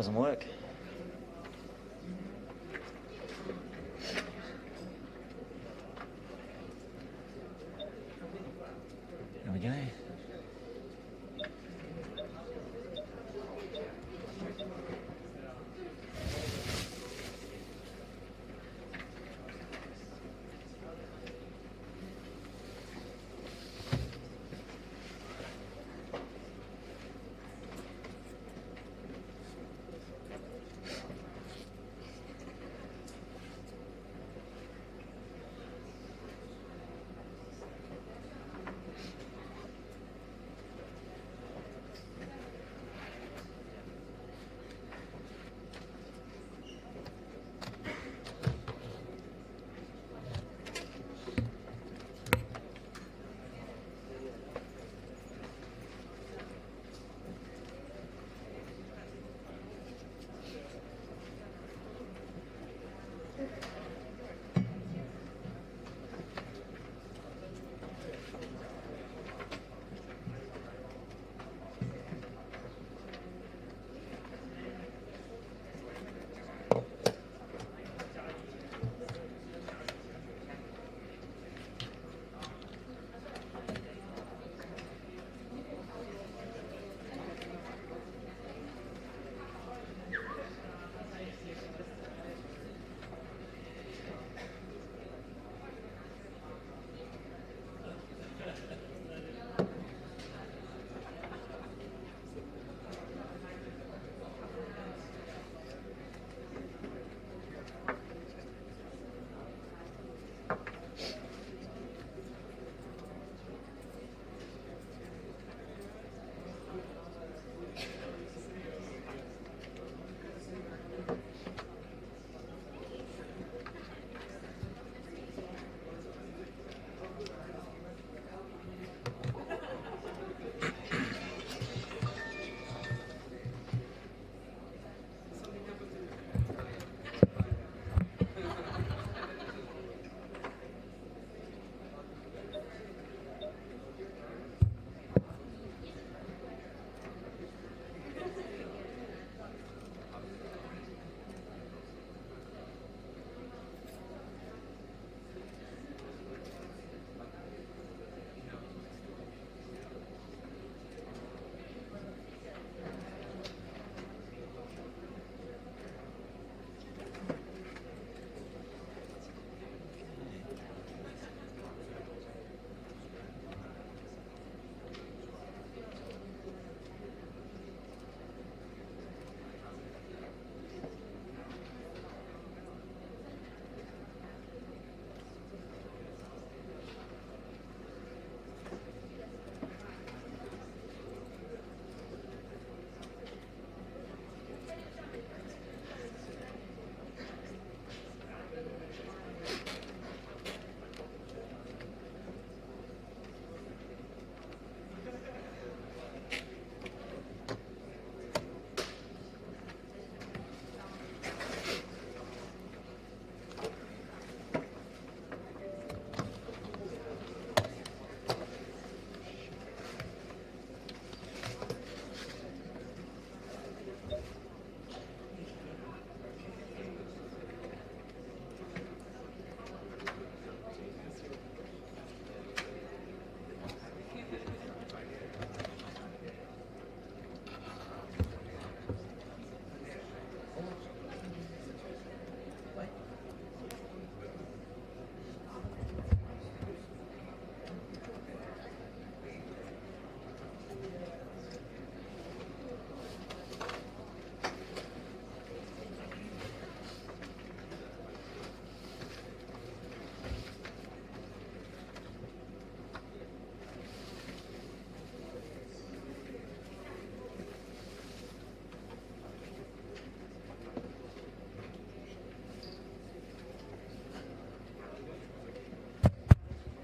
Doesn't work. There we go.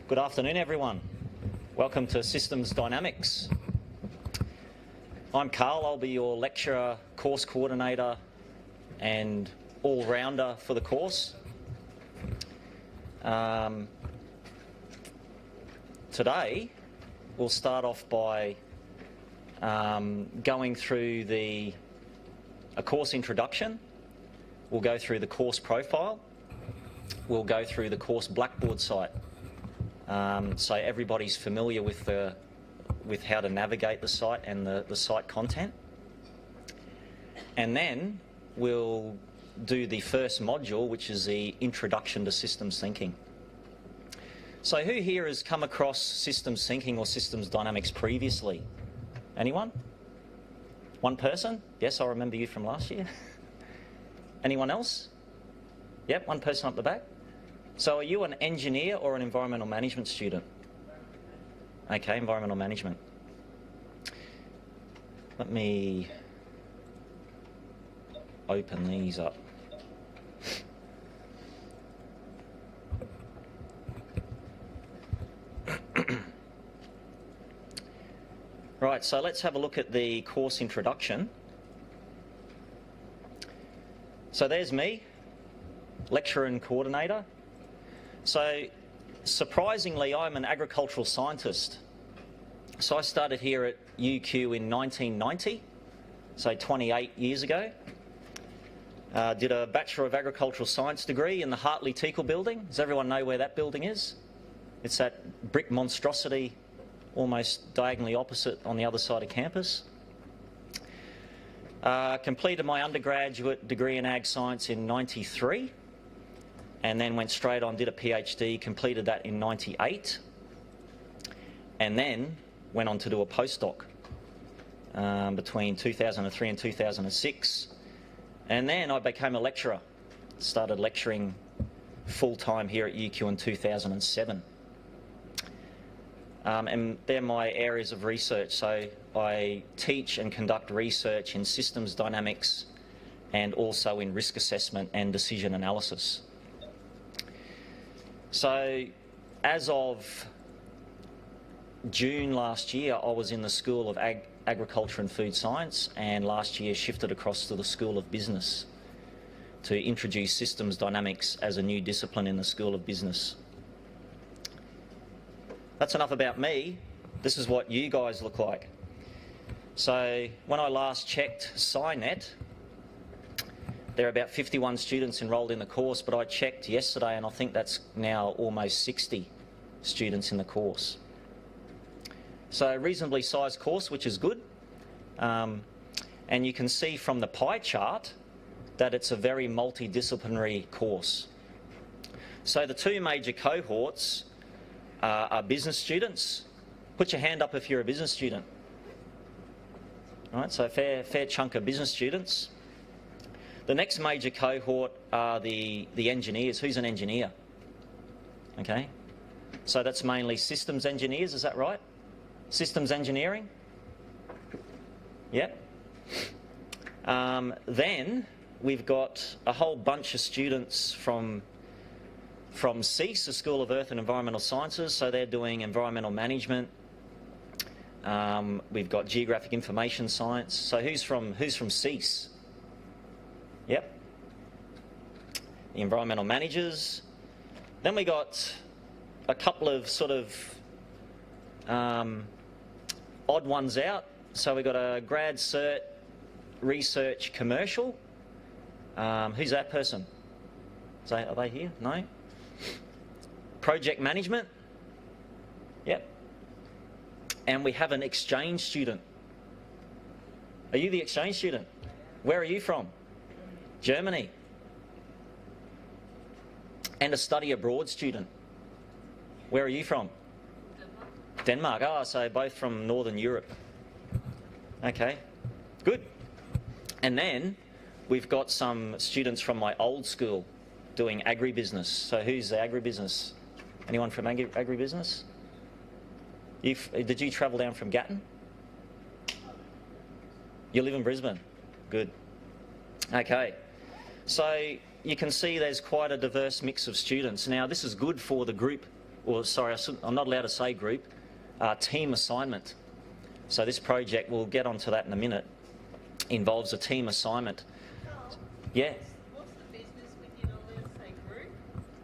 Good afternoon, everyone. Welcome to Systems Dynamics. I'm Carl. I'll be your lecturer, course coordinator and all-rounder for the course. Today, we'll start off by going through the a course introduction. We'll go through the course profile. We'll go through the course Blackboard site. So everybody's familiar with how to navigate the site and the site content. And then we'll do the first module, which is the Introduction to Systems Thinking. So who here has come across systems thinking or systems dynamics previously? Anyone? One person? Yes, I remember you from last year. Anyone else? Yep, one person up the back. So are you an engineer or an environmental management student? Okay, environmental management. Let me open these up. Right, so let's have a look at the course introduction. So there's me, lecturer and coordinator. So surprisingly, I'm an agricultural scientist. So I started here at UQ in 1990, so 28 years ago. Did a Bachelor of Agricultural Science degree in the Hartley Teakle building. Does everyone know where that building is? It's that brick monstrosity almost diagonally opposite on the other side of campus. Completed my undergraduate degree in Ag Science in 93 and then went straight on, did a PhD, completed that in 98 and then went on to do a postdoc between 2003 and 2006. And then I became a lecturer, started lecturing full-time here at UQ in 2007. And they're my areas of research. So I teach and conduct research in systems dynamics and also in risk assessment and decision analysis. So as of June last year, I was in the School of Agriculture and Food Science, and last year shifted across to the School of Business to introduce systems dynamics as a new discipline in the School of Business. That's enough about me. This is what you guys look like. So when I last checked SciNet, there are about 51 students enrolled in the course, but I checked yesterday and I think that's now almost 60 students in the course. So a reasonably sized course, which is good. And you can see from the pie chart that it's a very multidisciplinary course. So the two major cohorts are business students. Put your hand up if you're a business student. All right, so a fair chunk of business students. The next major cohort are the engineers. Who's an engineer? Okay, so that's mainly systems engineers, is that right? Systems engineering? Yep. Then we've got a whole bunch of students from CEAS, the School of Earth and Environmental Sciences, so they're doing environmental management. We've got geographic information science. So who's from CEAS? Yep. The environmental managers. Then we got a couple of sort of odd ones out. So we got a grad cert research commercial. Who's that person? Are they here? No? Project management. Yep. And we have an exchange student. Are you the exchange student? Where are you from? Germany. And a study abroad student. Where are you from? Denmark. Oh, so both from Northern Europe. Okay, good. And then we've got some students from my old school doing agribusiness. So who's the agribusiness? Anyone from agribusiness? Did you travel down from Gatton? You live in Brisbane? Good. Okay, so you can see there's quite a diverse mix of students. Now this is good for the group, or sorry, I'm not allowed to say group, team assignment. So this project, we'll get onto that in a minute, involves a team assignment. Yeah? What's the business with you not allowed to say group?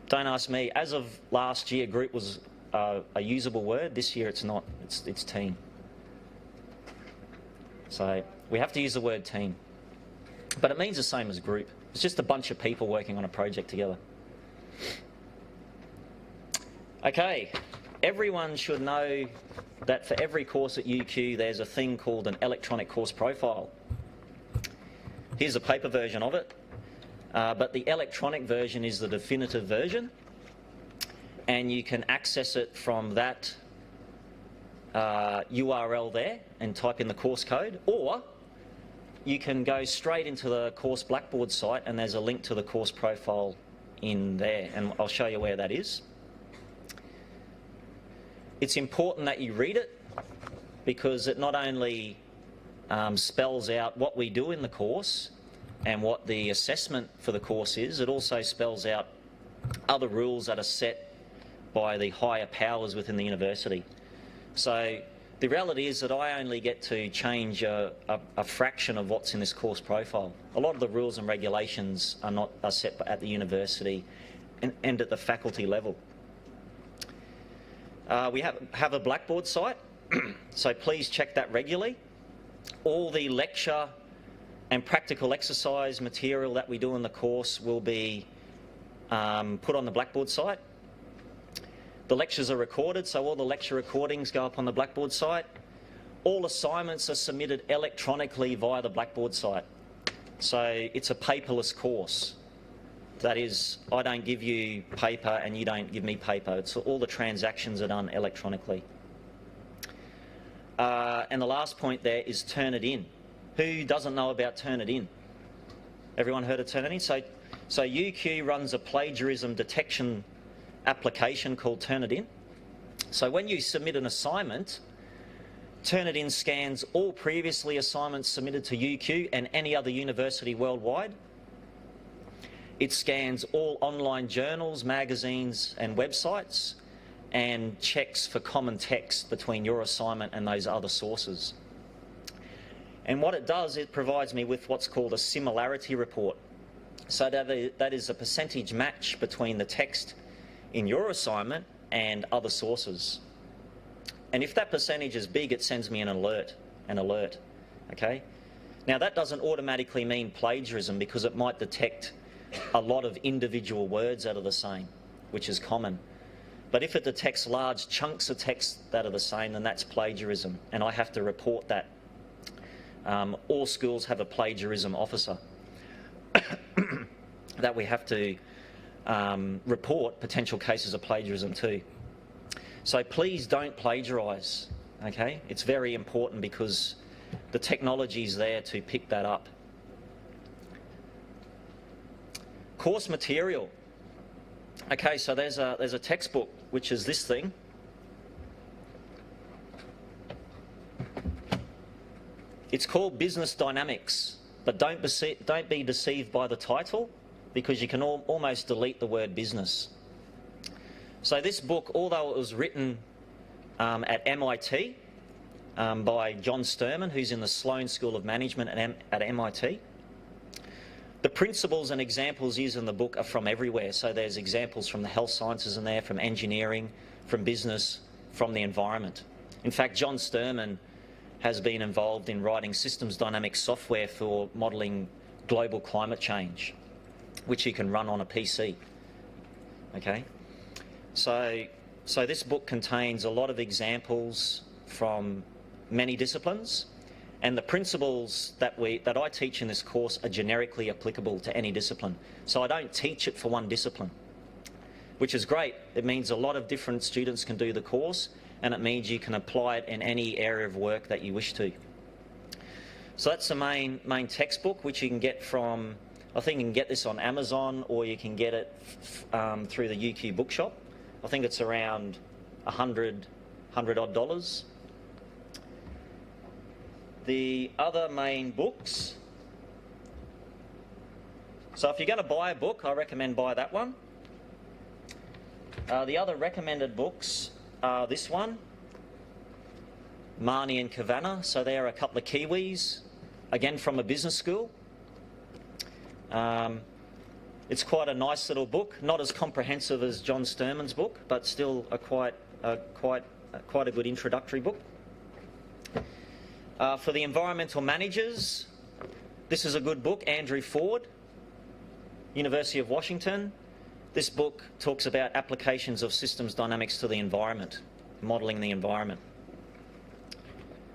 Don't ask me. As of last year, group was a usable word. This year it's not. It's team. So we have to use the word team. but it means the same as group. It's just a bunch of people working on a project together. Okay, everyone should know that for every course at UQ there's a thing called an electronic course profile. Here's a paper version of it, but the electronic version is the definitive version, and you can access it from that URL there and type in the course code, or you can go straight into the course Blackboard site and there's a link to the course profile in there, and I'll show you where that is. It's important that you read it because it not only spells out what we do in the course and what the assessment for the course is, it also spells out other rules that are set by the higher powers within the university. So the reality is that I only get to change a fraction of what's in this course profile. A lot of the rules and regulations are set at the university and at the faculty level. We have a Blackboard site, so please check that regularly. All the lecture and practical exercise material that we do in the course will be put on the Blackboard site. The lectures are recorded, so all the lecture recordings go up on the Blackboard site. All assignments are submitted electronically via the Blackboard site. So it's a paperless course. That is, I don't give you paper and you don't give me paper. It's all the transactions are done electronically. And the last point there is Turnitin. Who doesn't know about Turnitin? Everyone heard of Turnitin? So UQ runs a plagiarism detection application called Turnitin. So when you submit an assignment, Turnitin scans all previously assignments submitted to UQ and any other university worldwide. It scans all online journals, magazines and websites and checks for common text between your assignment and those other sources. And what it does, it provides me with what's called a similarity report. So that is a percentage match between the text in your assignment and other sources. And if that percentage is big, it sends me an alert, okay? Now that doesn't automatically mean plagiarism because it might detect a lot of individual words that are the same, which is common. But if it detects large chunks of text that are the same, then that's plagiarism, and I have to report that. All schools have a plagiarism officer that we have to report potential cases of plagiarism to. So please don't plagiarise, okay? It's very important because the technology is there to pick that up. Course material. Okay, so there's a textbook, which is this thing. It's called Business Dynamics, but don't be deceived by the title because you can almost delete the word business. So this book, although it was written at MIT by John Sturman, who's in the Sloan School of Management at MIT, the principles and examples used in the book are from everywhere. So there's examples from the health sciences in there, from engineering, from business, from the environment. In fact, John Sturman has been involved in writing systems dynamics software for modelling global climate change, which you can run on a PC. Okay, so this book contains a lot of examples from many disciplines, and the principles that I teach in this course are generically applicable to any discipline. So I don't teach it for one discipline, which is great. It means a lot of different students can do the course, and it means you can apply it in any area of work that you wish to. So that's the main textbook, which you can get from, I think you can get this on Amazon, or you can get it through the UQ bookshop. I think it's around $100 odd. The other main books. So if you're going to buy a book, I recommend buy that one. The other recommended books are this one, Marnie and Kavanagh. So they're a couple of Kiwis, again from a business school. It's quite a nice little book, not as comprehensive as John Sturman's book, but still quite a good introductory book. For the environmental managers, This is a good book, Andrew Ford, University of Washington. This book talks about applications of systems dynamics to the environment, modelling the environment.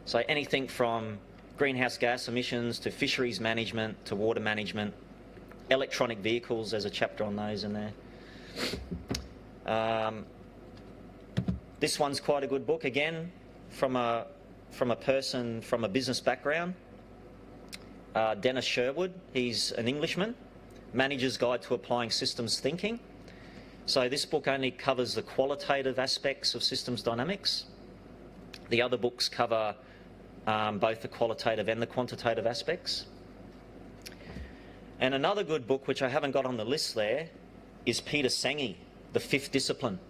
So anything from greenhouse gas emissions to fisheries management to water management, electronic vehicles, there's a chapter on those in there. This one's quite a good book, again, from a person from a business background. Dennis Sherwood, he's an Englishman, Manager's Guide to Applying Systems Thinking. So this book only covers the qualitative aspects of systems dynamics. The other books cover both the qualitative and the quantitative aspects. And another good book, which I haven't got on the list there, is Peter Senge, The Fifth Discipline.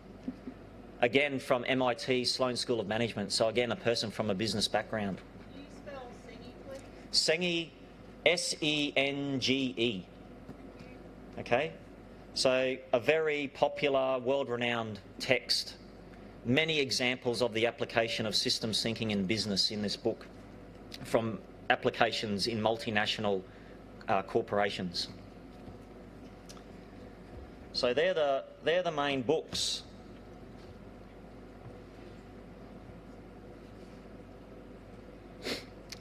Again, from MIT Sloan School of Management. So again, a person from a business background. Can you spell Senge, please? Senge, S-E-N-G-E. Okay? So a very popular, world-renowned text. Many examples of the application of systems thinking in business in this book, from applications in multinational corporations. So they're the main books.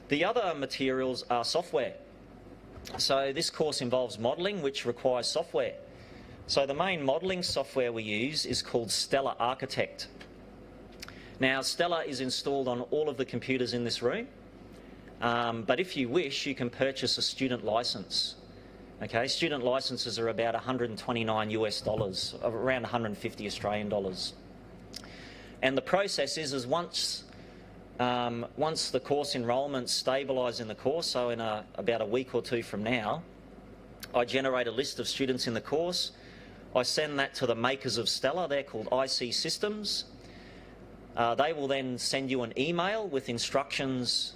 The other materials are software. So this course involves modelling, which requires software. So the main modelling software we use is called Stellar Architect. Now, Stellar is installed on all of the computers in this room, but if you wish, you can purchase a student licence. Okay, student licences are about 129 US dollars, around 150 Australian dollars. And the process is once the course enrolments stabilise in the course, so in about a week or two from now, I generate a list of students in the course. I send that to the makers of Stellar. They're called IC Systems. They will then send you an email with instructions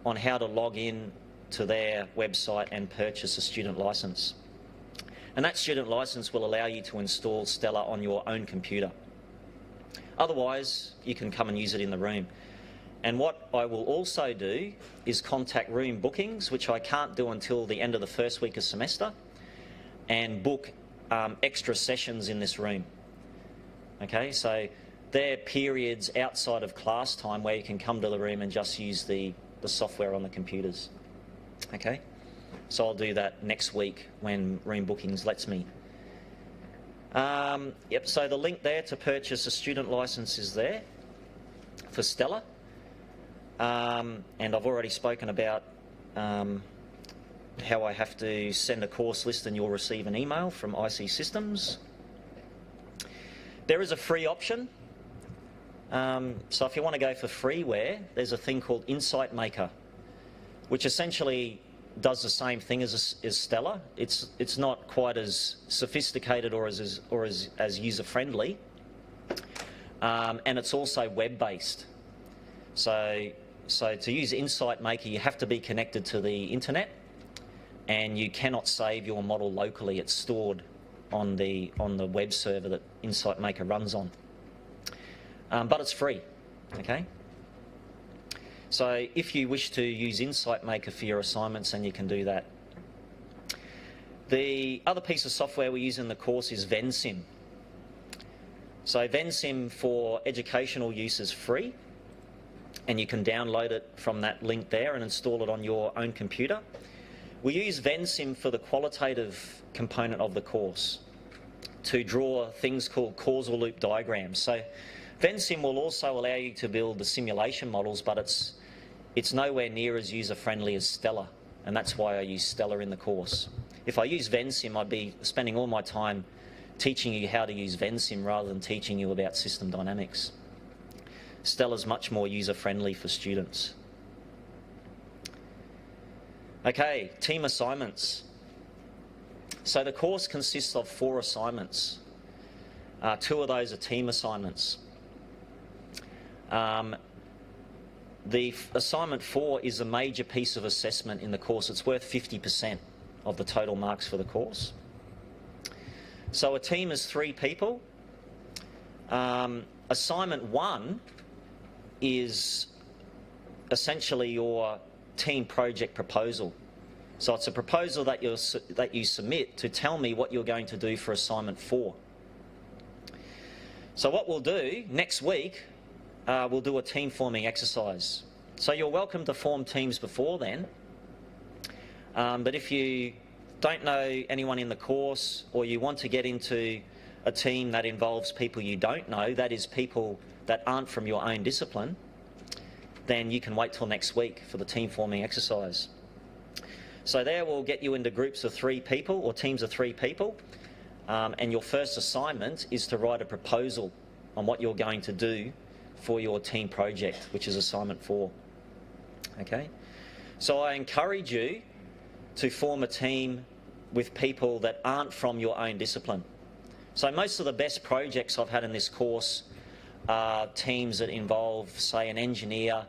on how to log in to their website and purchase a student licence. And that student licence will allow you to install Stellar on your own computer. Otherwise, you can come and use it in the room. And what I will also do is contact room bookings, which I can't do until the end of the first week of semester, and book extra sessions in this room. Okay, so they're periods outside of class time where you can come to the room and just use the software on the computers. Okay, so I'll do that next week when room bookings lets me. Yep, so the link there to purchase a student licence is there for Stellar. And I've already spoken about how I have to send a course list and you'll receive an email from IC Systems. There is a free option. So if you want to go for freeware, there's a thing called Insight Maker, which essentially does the same thing as Stellar. It's not quite as sophisticated or as user-friendly, and it's also web-based. So to use Insight Maker, you have to be connected to the internet, and you cannot save your model locally. It's stored on the web server that Insight Maker runs on. But it's free, okay? So if you wish to use Insight Maker for your assignments, then you can do that. The other piece of software we use in the course is VenSim. So VenSim for educational use is free, and you can download it from that link there and install it on your own computer. We use VenSim for the qualitative component of the course to draw things called causal loop diagrams. So VenSim will also allow you to build the simulation models, but it's nowhere near as user-friendly as Stellar, and that's why I use Stellar in the course. If I use VenSim, I'd be spending all my time teaching you how to use VenSim rather than teaching you about system dynamics. Stellar's much more user-friendly for students. Okay, team assignments. So the course consists of 4 assignments. 2 of those are team assignments. The assignment 4 is a major piece of assessment in the course. It's worth 50% of the total marks for the course. So a team is 3 people. Assignment 1 is essentially your team project proposal. So it's a proposal that you submit to tell me what you're going to do for assignment 4. So what we'll do next week, we'll do a team forming exercise. So you're welcome to form teams before then, but if you don't know anyone in the course, or you want to get into a team that involves people you don't know, that is people that aren't from your own discipline, then you can wait till next week for the team forming exercise. So there we'll get you into groups of 3 people or teams of 3 people, and your first assignment is to write a proposal on what you're going to do for your team project, which is assignment 4. Okay? So I encourage you to form a team with people that aren't from your own discipline. So most of the best projects I've had in this course are teams that involve, say, an engineer,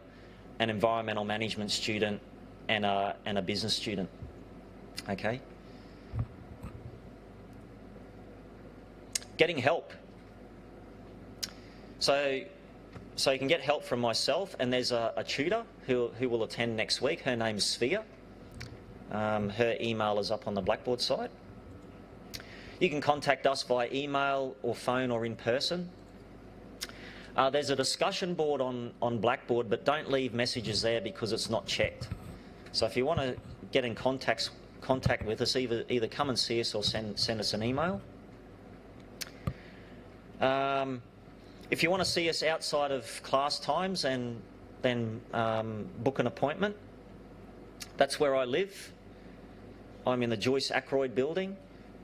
an environmental management student, and a business student. Okay? Getting help. So you can get help from myself, and there's a tutor who will attend next week. Her name's Sphere. Her email is up on the Blackboard site. You can contact us via email or phone or in person. There's a discussion board on Blackboard, but don't leave messages there because it's not checked. So if you want to get in contact with us, either come and see us or send us an email. If you want to see us outside of class times, then book an appointment. That's where I live. I'm in the Joyce Ackroyd building,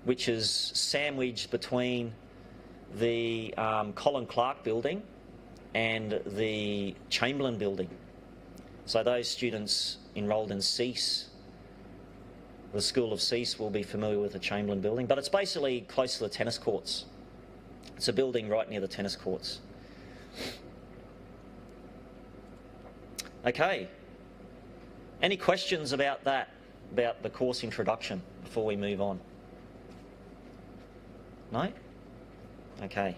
which is sandwiched between the Colin Clark building and the Chamberlain building. So those students enrolled in CEAS, the School of CEAS, will be familiar with the Chamberlain building, but it's basically close to the tennis courts. It's a building right near the tennis courts. Okay. Any questions about that, about the course introduction, before we move on? No? Okay.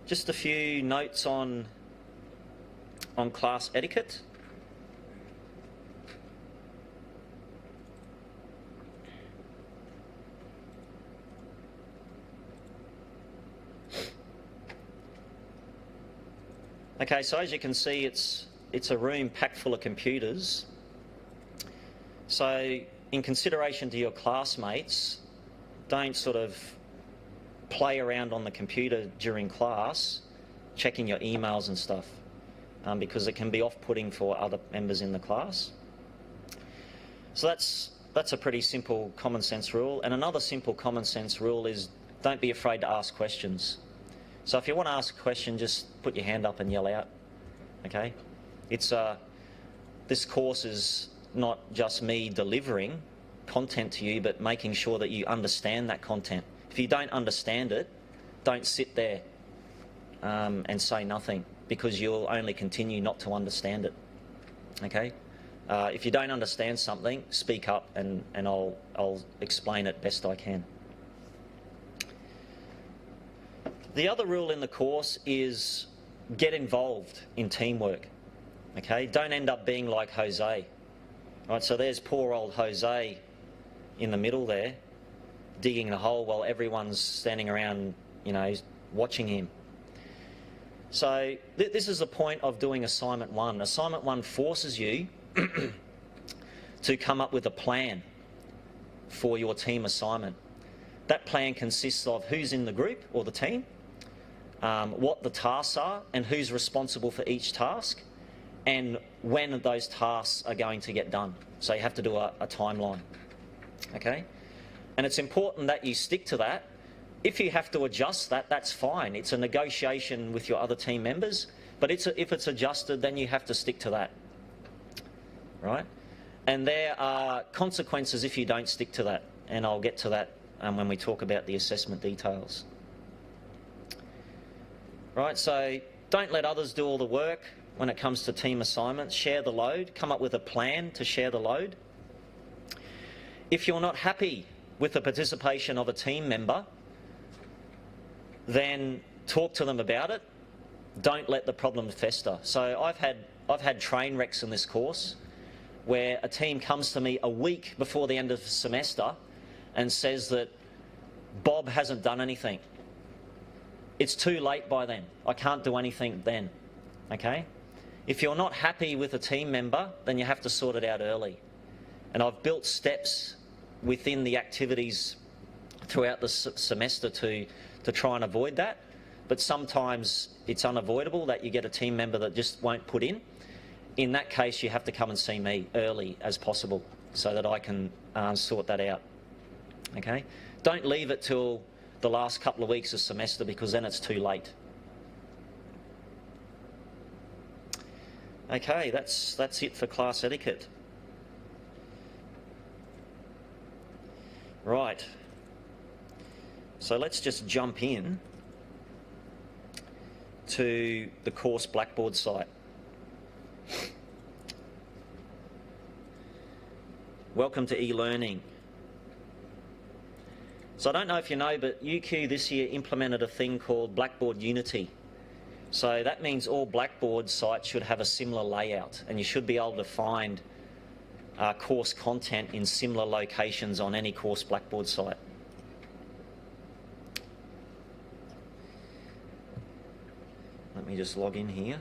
Just a few notes on class etiquette. Okay, so as you can see, it's a room packed full of computers. So in consideration to your classmates, don't sort of play around on the computer during class, checking your emails and stuff, because it can be off-putting for other members in the class. So that's a pretty simple common sense rule. And another simple common sense rule is don't be afraid to ask questions. So if you want to ask a question, just put your hand up and yell out. Okay? This course is not just me delivering content to you, but making sure that you understand that content. If you don't understand it, don't sit there and say nothing, because you'll only continue not to understand it. Okay? If you don't understand something, speak up and I'll explain it best I can. The other rule in the course is get involved in teamwork. Okay? Don't end up being like Jose. Right, so there's poor old Jose in the middle there, digging a hole while everyone's standing around, watching him. So this is the point of doing assignment 1. Assignment 1 forces you to come up with a plan for your team assignment. That plan consists of who's in the group or the team, what the tasks are and who's responsible for each task, and when those tasks are going to get done. So you have to do a timeline. Okay? And it's important that you stick to that. If you have to adjust that, that's fine. It's a negotiation with your other team members, but if it's adjusted, then you have to stick to that. Right? And there are consequences if you don't stick to that, and I'll get to that when we talk about the assessment details. Right, so don't let others do all the work when it comes to team assignments. Share the load. Come up with a plan to share the load. If you're not happy with the participation of a team member, then talk to them about it don't let the problem fester. So I've had train wrecks in this course where a team comes to me a week before the end of the semester and says that Bob hasn't done anything. It's too late by then. I can't do anything then. Okay? If you're not happy with a team member, then you have to sort it out early. And I've built steps within the activities throughout the semester to try and avoid that. But sometimes it's unavoidable that you get a team member that just won't put in. In that case, you have to come and see me early as possible so that I can sort that out. Okay? Don't leave it till the last couple of weeks of semester, because then it's too late. Okay, that's it for class etiquette. Right. So let's just jump in to the course Blackboard site. Welcome to e-learning. So I don't know if you know, but UQ this year implemented a thing called Blackboard Unity. So that means all Blackboard sites should have a similar layout, and you should be able to find course content in similar locations on any course Blackboard site. Let me just log in here.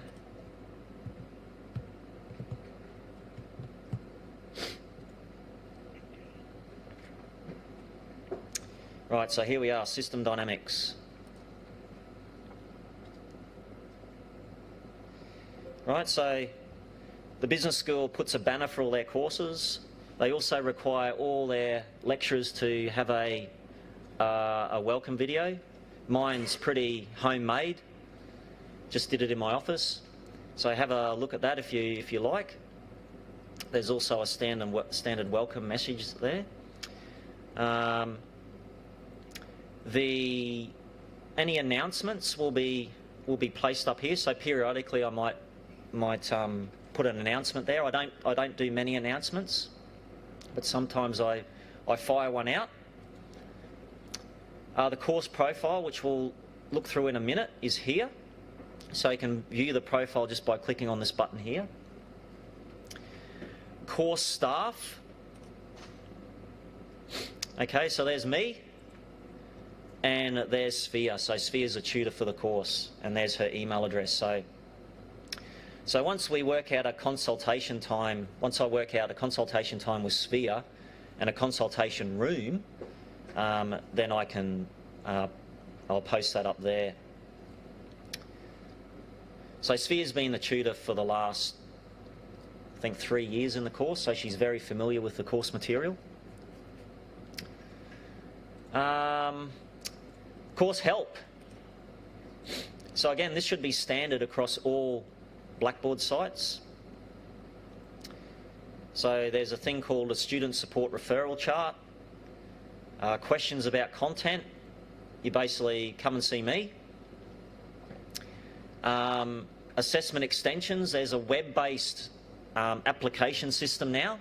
Right, so here we are, System Dynamics. Right, so the business school puts a banner for all their courses. They also require all their lecturers to have a welcome video. Mine's pretty homemade. Just did it in my office. So have a look at that if you like. There's also a standard welcome message there. Any announcements will be placed up here. So periodically I might put an announcement there. I don't do many announcements, but sometimes I fire one out. The course profile, which we'll look through in a minute, is here. So you can view the profile just by clicking on this button here. Course staff. Okay, so there's me, and there's Sphere. So Sphere's a tutor for the course, and there's her email address. So once we work out a consultation time, once I work out a consultation time with Sphere and a consultation room, then I can, I'll post that up there. So Sphere's been the tutor for the last, I think, 3 years in the course, so she's very familiar with the course material. Course help. So again, this should be standard across all Blackboard sites. So there's a thing called a student support referral chart. Questions about content, you basically come and see me. Assessment extensions, there's a web-based application system now.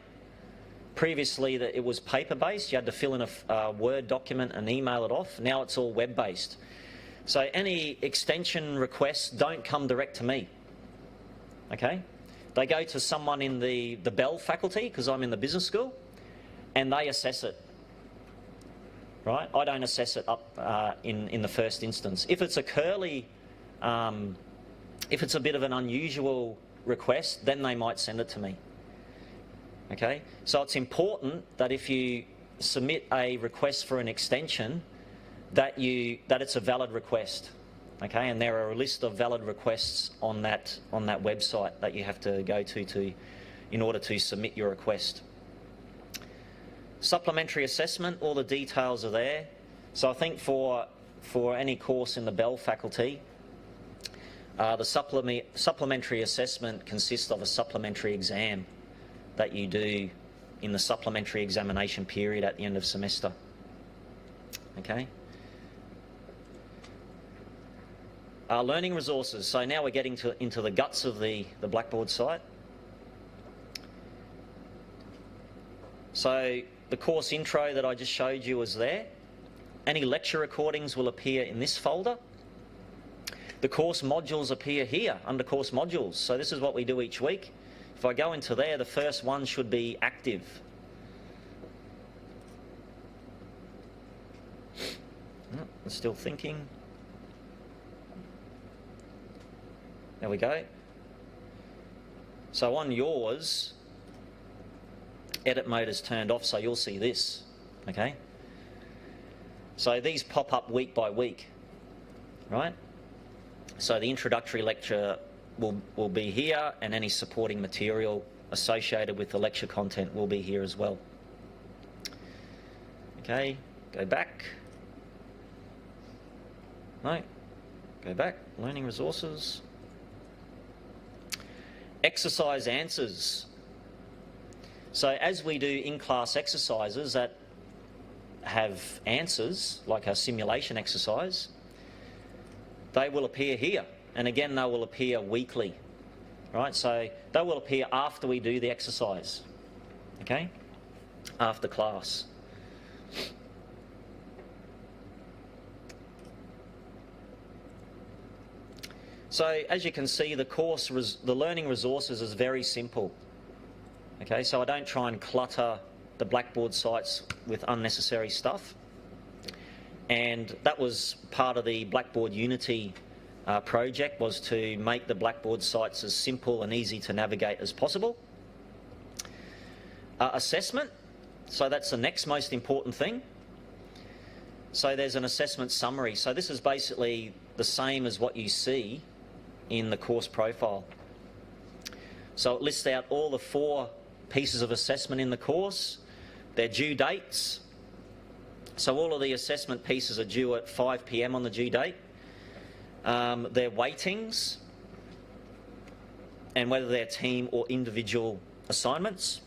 Previously it was paper-based, you had to fill in a Word document and email it off. Now it's all web-based. So any extension requests don't come direct to me. Okay? They go to someone in the Bell faculty, because I'm in the business school, and they assess it. Right? I don't assess it up in the first instance. If it's a curly, if it's a bit of an unusual request, then they might send it to me. Okay? So it's important that if you submit a request for an extension, that it's a valid request. Okay? And there are a list of valid requests on that website that you have to go to in order to submit your request. Supplementary assessment, all the details are there. So I think for any course in the Bell faculty, the supplementary assessment consists of a supplementary exam that you do in the supplementary examination period at the end of semester. Okay? Learning resources. So now we're getting into the guts of the Blackboard site. So the course intro that I just showed you is there. Any lecture recordings will appear in this folder. The course modules appear here under course modules. So this is what we do each week. If I go into there, the first one should be active. It's still thinking. There we go. So on yours, edit mode is turned off, so you'll see this, okay? So these pop up week by week, right? So the introductory lecture will be here, and any supporting material associated with the lecture content will be here as well. Okay, go back. No, go back, learning resources. Exercise answers. So as we do in-class exercises that have answers, like our simulation exercise, they will appear here. And again, they will appear weekly, right? So they will appear after we do the exercise, okay? After class. So as you can see, the learning resources is very simple. Okay, so I don't try and clutter the Blackboard sites with unnecessary stuff. And that was part of the Blackboard Unity project, was to make the Blackboard sites as simple and easy to navigate as possible. Assessment, so that's the next most important thing. So there's an assessment summary. So this is basically the same as what you see in the course profile. So it lists out all the 4 pieces of assessment in the course, their due dates. So all of the assessment pieces are due at 5 p.m. on the due date. Their weightings, and whether they're team or individual assignments,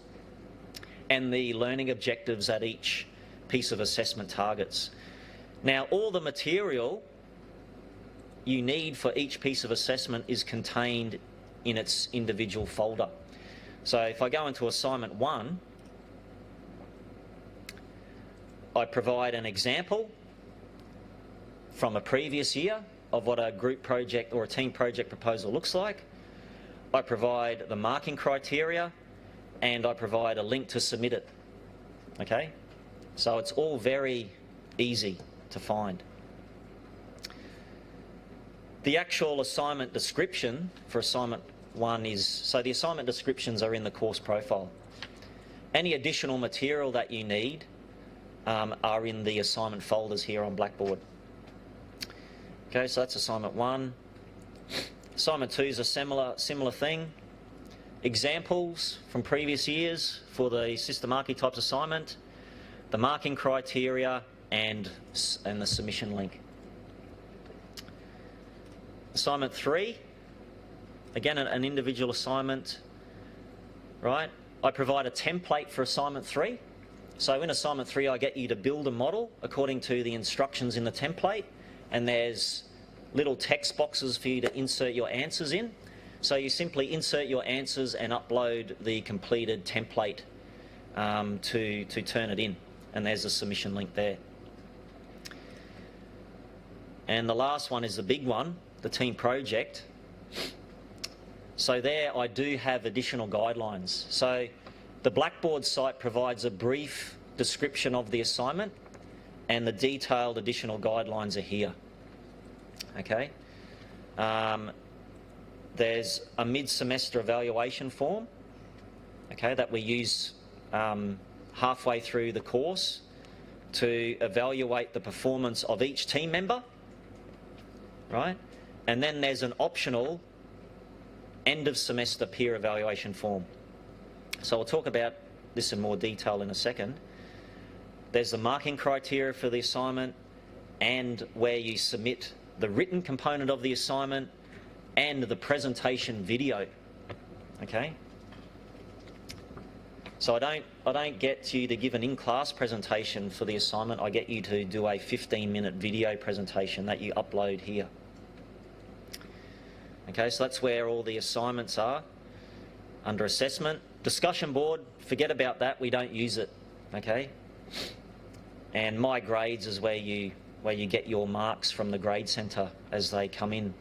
and the learning objectives at each piece of assessment targets. Now, all the material you need for each piece of assessment is contained in its individual folder. So if I go into assignment 1, I provide an example from a previous year of what a group project or a team project proposal looks like. I provide the marking criteria, and I provide a link to submit it. Okay? So it's all very easy to find. The actual assignment description for assignment 1 is, so the assignment descriptions are in the course profile. Any additional material that you need are in the assignment folders here on Blackboard. Okay, so that's assignment 1. Assignment 2 is a similar thing. Examples from previous years for the system archetypes assignment, the marking criteria, and the submission link. Assignment 3, again an individual assignment, right? I provide a template for assignment 3. So in assignment 3, I get you to build a model according to the instructions in the template, and there's little text boxes for you to insert your answers in. So you simply insert your answers and upload the completed template to turn it in, and there's a submission link there. And the last one is the big one, the team project. So there I do have additional guidelines. So the Blackboard site provides a brief description of the assignment, and the detailed additional guidelines are here. Okay. There's a mid-semester evaluation form, okay, that we use halfway through the course to evaluate the performance of each team member, right? And then there's an optional end of semester peer evaluation form. So we'll talk about this in more detail in a second. There's the marking criteria for the assignment, and where you submit the written component of the assignment and the presentation video. Okay? So I don't get you to give an in-class presentation for the assignment. I get you to do a 15-minute video presentation that you upload here. Okay, so that's where all the assignments are under assessment. Discussion board, forget about that. We don't use it. Okay? And my grades is where you get your marks from the grade centre as they come in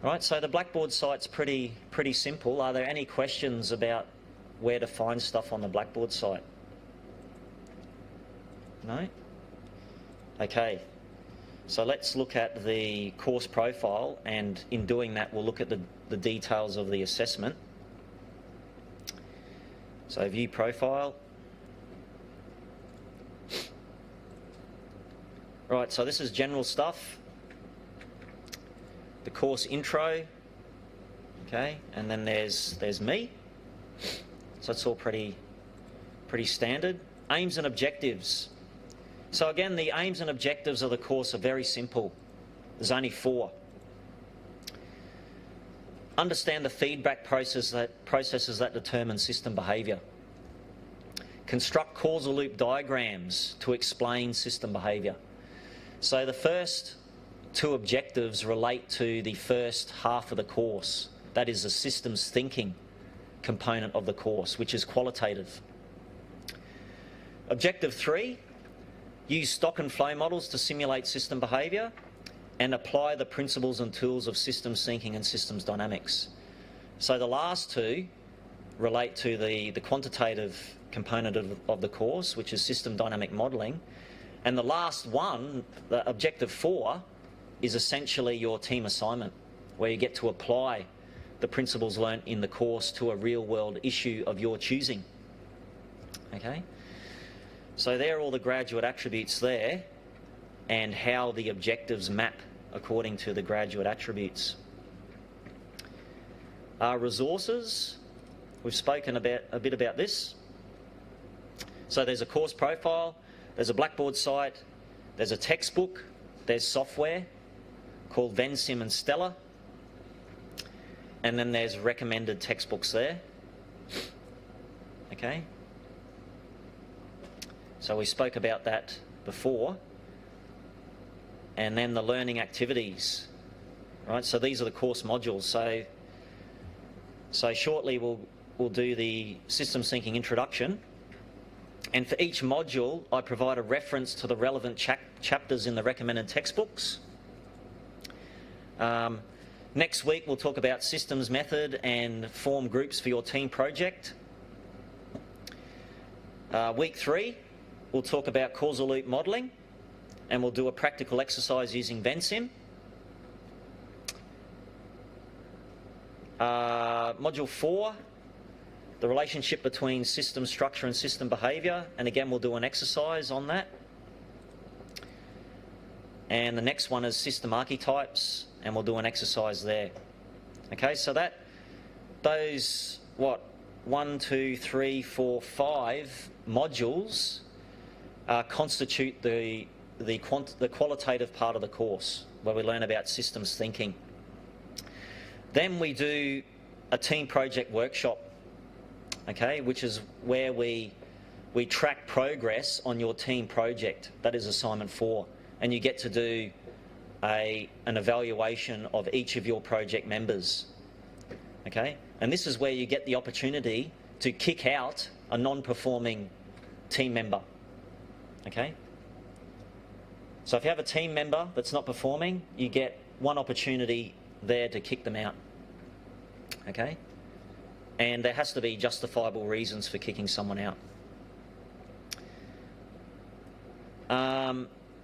Right, so the Blackboard site's pretty simple. Are there any questions about where to find stuff on the Blackboard site? No? Okay, so let's look at the course profile, and in doing that we'll look at the details of the assessment. So view profile. Right, so this is general stuff. The course intro, okay, and then there's me. So it's all pretty standard. Aims and objectives. So again, the aims and objectives of the course are very simple. There's only 4. Understand the feedback processes that determine system behaviour. Construct causal loop diagrams to explain system behaviour. So the first 2 objectives relate to the first half of the course. That is the systems thinking component of the course, which is qualitative. Objective 3, use stock and flow models to simulate system behaviour and apply the principles and tools of systems thinking and systems dynamics. So the last 2 relate to the quantitative component of the course, which is system dynamic modelling. And the last one, the objective 4, is essentially your team assignment, where you get to apply the principles learnt in the course to a real-world issue of your choosing. Okay? So there are all the graduate attributes there, and how the objectives map according to the graduate attributes. Resources, we've spoken a bit about this. So there's a course profile, there's a Blackboard site, there's a textbook, there's software called VenSim and Stella, and then there's recommended textbooks there. Okay, so we spoke about that before. And then the learning activities, right? So these are the course modules. So shortly we'll do the systems thinking introduction, and for each module I provide a reference to the relevant chapters in the recommended textbooks. Next week we'll talk about systems method and form groups for your team project. Week 3 we'll talk about causal loop modelling, and we'll do a practical exercise using VenSim. Module 4, the relationship between system structure and system behaviour, and again we'll do an exercise on that. And the next one is system archetypes, and we'll do an exercise there. Okay, so those 1, 2, 3, 4, 5 modules constitute the qualitative part of the course, where we learn about systems thinking. Then we do a team project workshop, okay, which is where we track progress on your team project. That is assignment 4, and you get to do an evaluation of each of your project members, okay? And this is where you get the opportunity to kick out a non-performing team member, okay? So if you have a team member that's not performing, you get one opportunity there to kick them out, okay? And there has to be justifiable reasons for kicking someone out.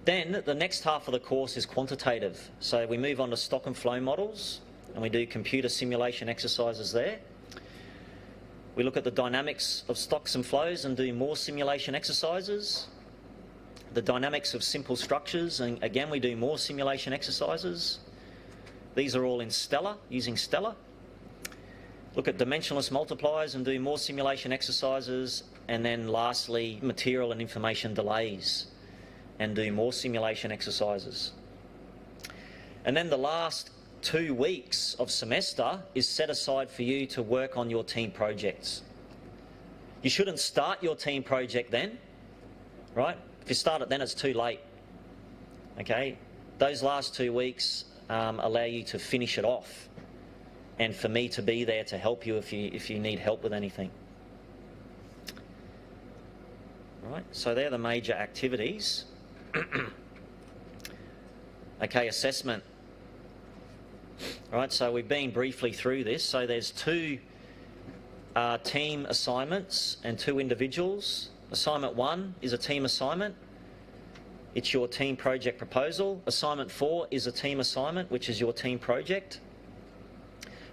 Then the next half of the course is quantitative. So we move on to stock and flow models, and we do computer simulation exercises there. We look at the dynamics of stocks and flows and do more simulation exercises. The dynamics of simple structures, and again we do more simulation exercises. These are all in Stella, using Stella. Look at dimensionless multipliers and do more simulation exercises. And then lastly, material and information delays, and do more simulation exercises. And then the last 2 weeks of semester is set aside for you to work on your team projects. You shouldn't start your team project then, right? If you start it then, it's too late, okay? Those last 2 weeks allow you to finish it off, and for me to be there to help you if you need help with anything. Right, so they're the major activities. Okay, assessment. All right, so we've been briefly through this. So there's two team assignments and two individuals. Assignment 1 is a team assignment. It's your team project proposal. Assignment 4 is a team assignment, which is your team project.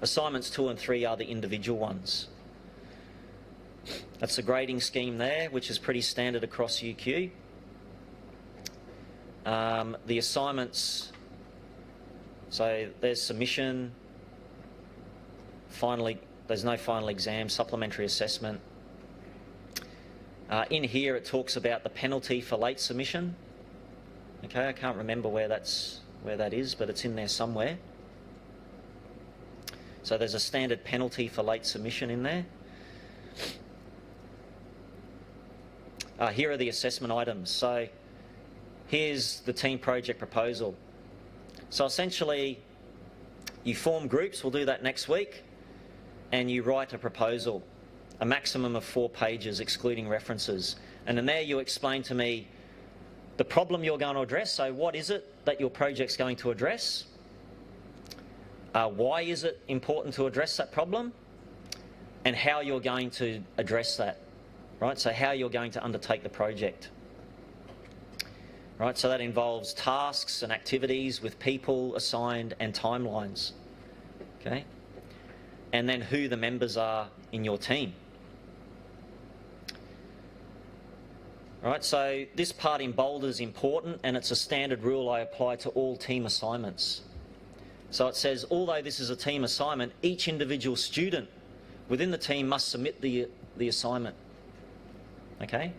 Assignments 2 and 3 are the individual ones. That's the grading scheme there, which is pretty standard across UQ. The assignments, so there's submission, there's no final exam, supplementary assessment. In here it talks about the penalty for late submission. Okay, I can't remember where that is, but it's in there somewhere. So there's a standard penalty for late submission in there. Here are the assessment items. So here's the team project proposal. So essentially, you form groups, we'll do that next week, and you write a proposal, a maximum of 4 pages excluding references. And in there you explain to me the problem you're going to address. So what is it that your project's going to address? Why is it important to address that problem? And how you're going to address that, right? So how you're going to undertake the project. Right, so that involves tasks and activities with people assigned and timelines, okay? And then who the members are in your team. Right, so this part in bold is important, and it's a standard rule I apply to all team assignments. So it says, although this is a team assignment, each individual student within the team must submit the assignment, okay?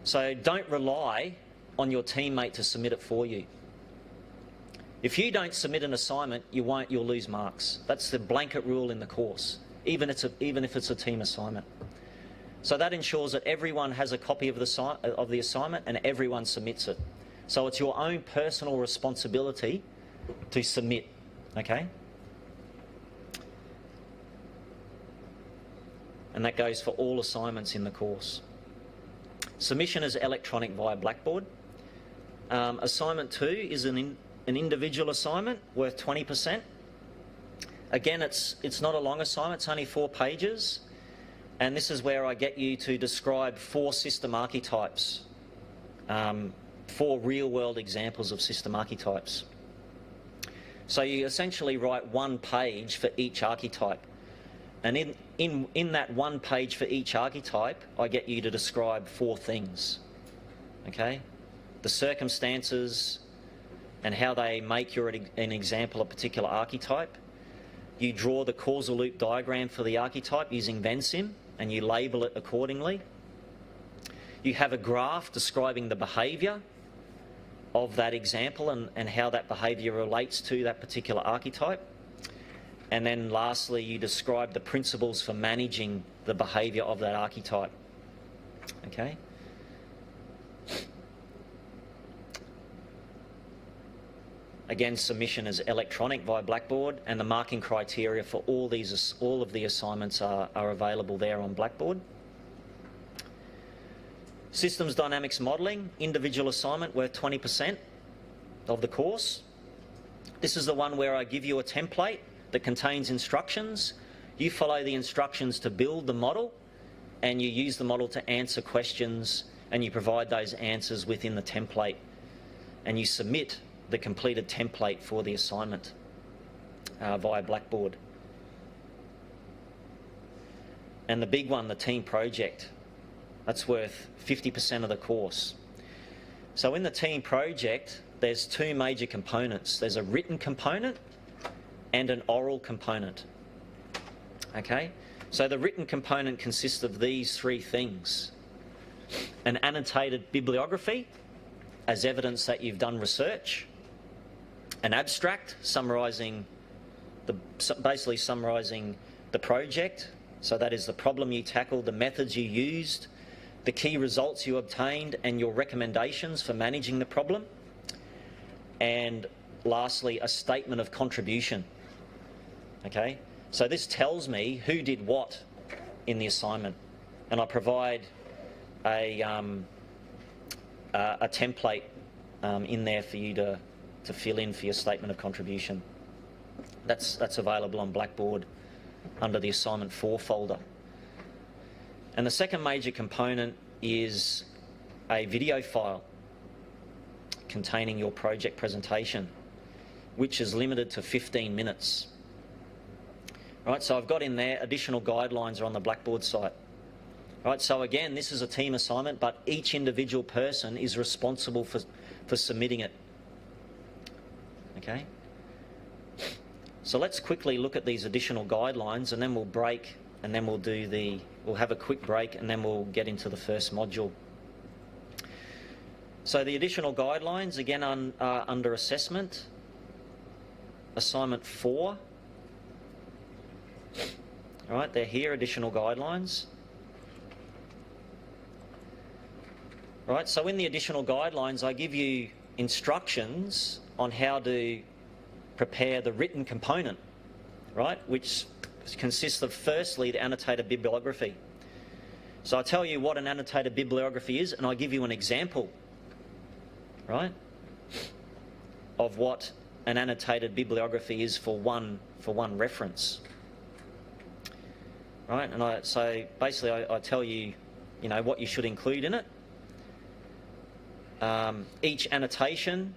So don't rely on your teammate to submit it for you. If you don't submit an assignment, you'll lose marks. That's the blanket rule in the course, even if it's a team assignment. So that ensures that everyone has a copy of the assignment and everyone submits it. So it's your own personal responsibility to submit, okay? And that goes for all assignments in the course. Submission is electronic via Blackboard. Assignment 2 is an individual assignment worth 20%. Again, it's not a long assignment, it's only 4 pages. And this is where I get you to describe 4 system archetypes, 4 real-world examples of system archetypes. So you essentially write 1 page for each archetype. And in that 1 page for each archetype, I get you to describe 4 things, okay? The circumstances and how they make an example of a particular archetype. You draw the causal loop diagram for the archetype using Vensim, and you label it accordingly. You have a graph describing the behaviour of that example and how that behaviour relates to that particular archetype. And then lastly, you describe the principles for managing the behaviour of that archetype, okay? Again, submission is electronic via Blackboard, and the marking criteria for all of the assignments are available there on Blackboard. Systems dynamics modelling, individual assignment worth 20% of the course. This is the one where I give you a template that contains instructions. You follow the instructions to build the model, and you use the model to answer questions, and you provide those answers within the template, and you submit the completed template for the assignment via Blackboard. And the big one, the team project, that's worth 50% of the course. So in the team project, there's 2 major components. There's a written component and an oral component, okay? So the written component consists of these 3 things: an annotated bibliography as evidence that you've done research, an abstract basically summarising the project, so that is the problem you tackled, the methods you used, the key results you obtained, and your recommendations for managing the problem, and lastly, a statement of contribution, okay? So this tells me who did what in the assignment, and I provide a template in there for you to fill in for your statement of contribution. That's available on Blackboard under the Assignment 4 folder. And the second major component is a video file containing your project presentation, which is limited to 15 minutes. Right, so I've got in there additional guidelines are on the Blackboard site. Right, so again, this is a team assignment, but each individual person is responsible for submitting it. Okay? So let's quickly look at these additional guidelines, and then we'll break, and then we'll have a quick break, and then we'll get into the first module. So the additional guidelines, again, are under assessment, Assignment 4. All right, they're here, additional guidelines. Right, so in the additional guidelines, I give you instructions on how to prepare the written component, right, which consists of, firstly, the annotated bibliography. So I tell you what an annotated bibliography is, and I give you an example, right, of what an annotated bibliography is for one reference. Right, and so basically I tell you, what you should include in it. Each annotation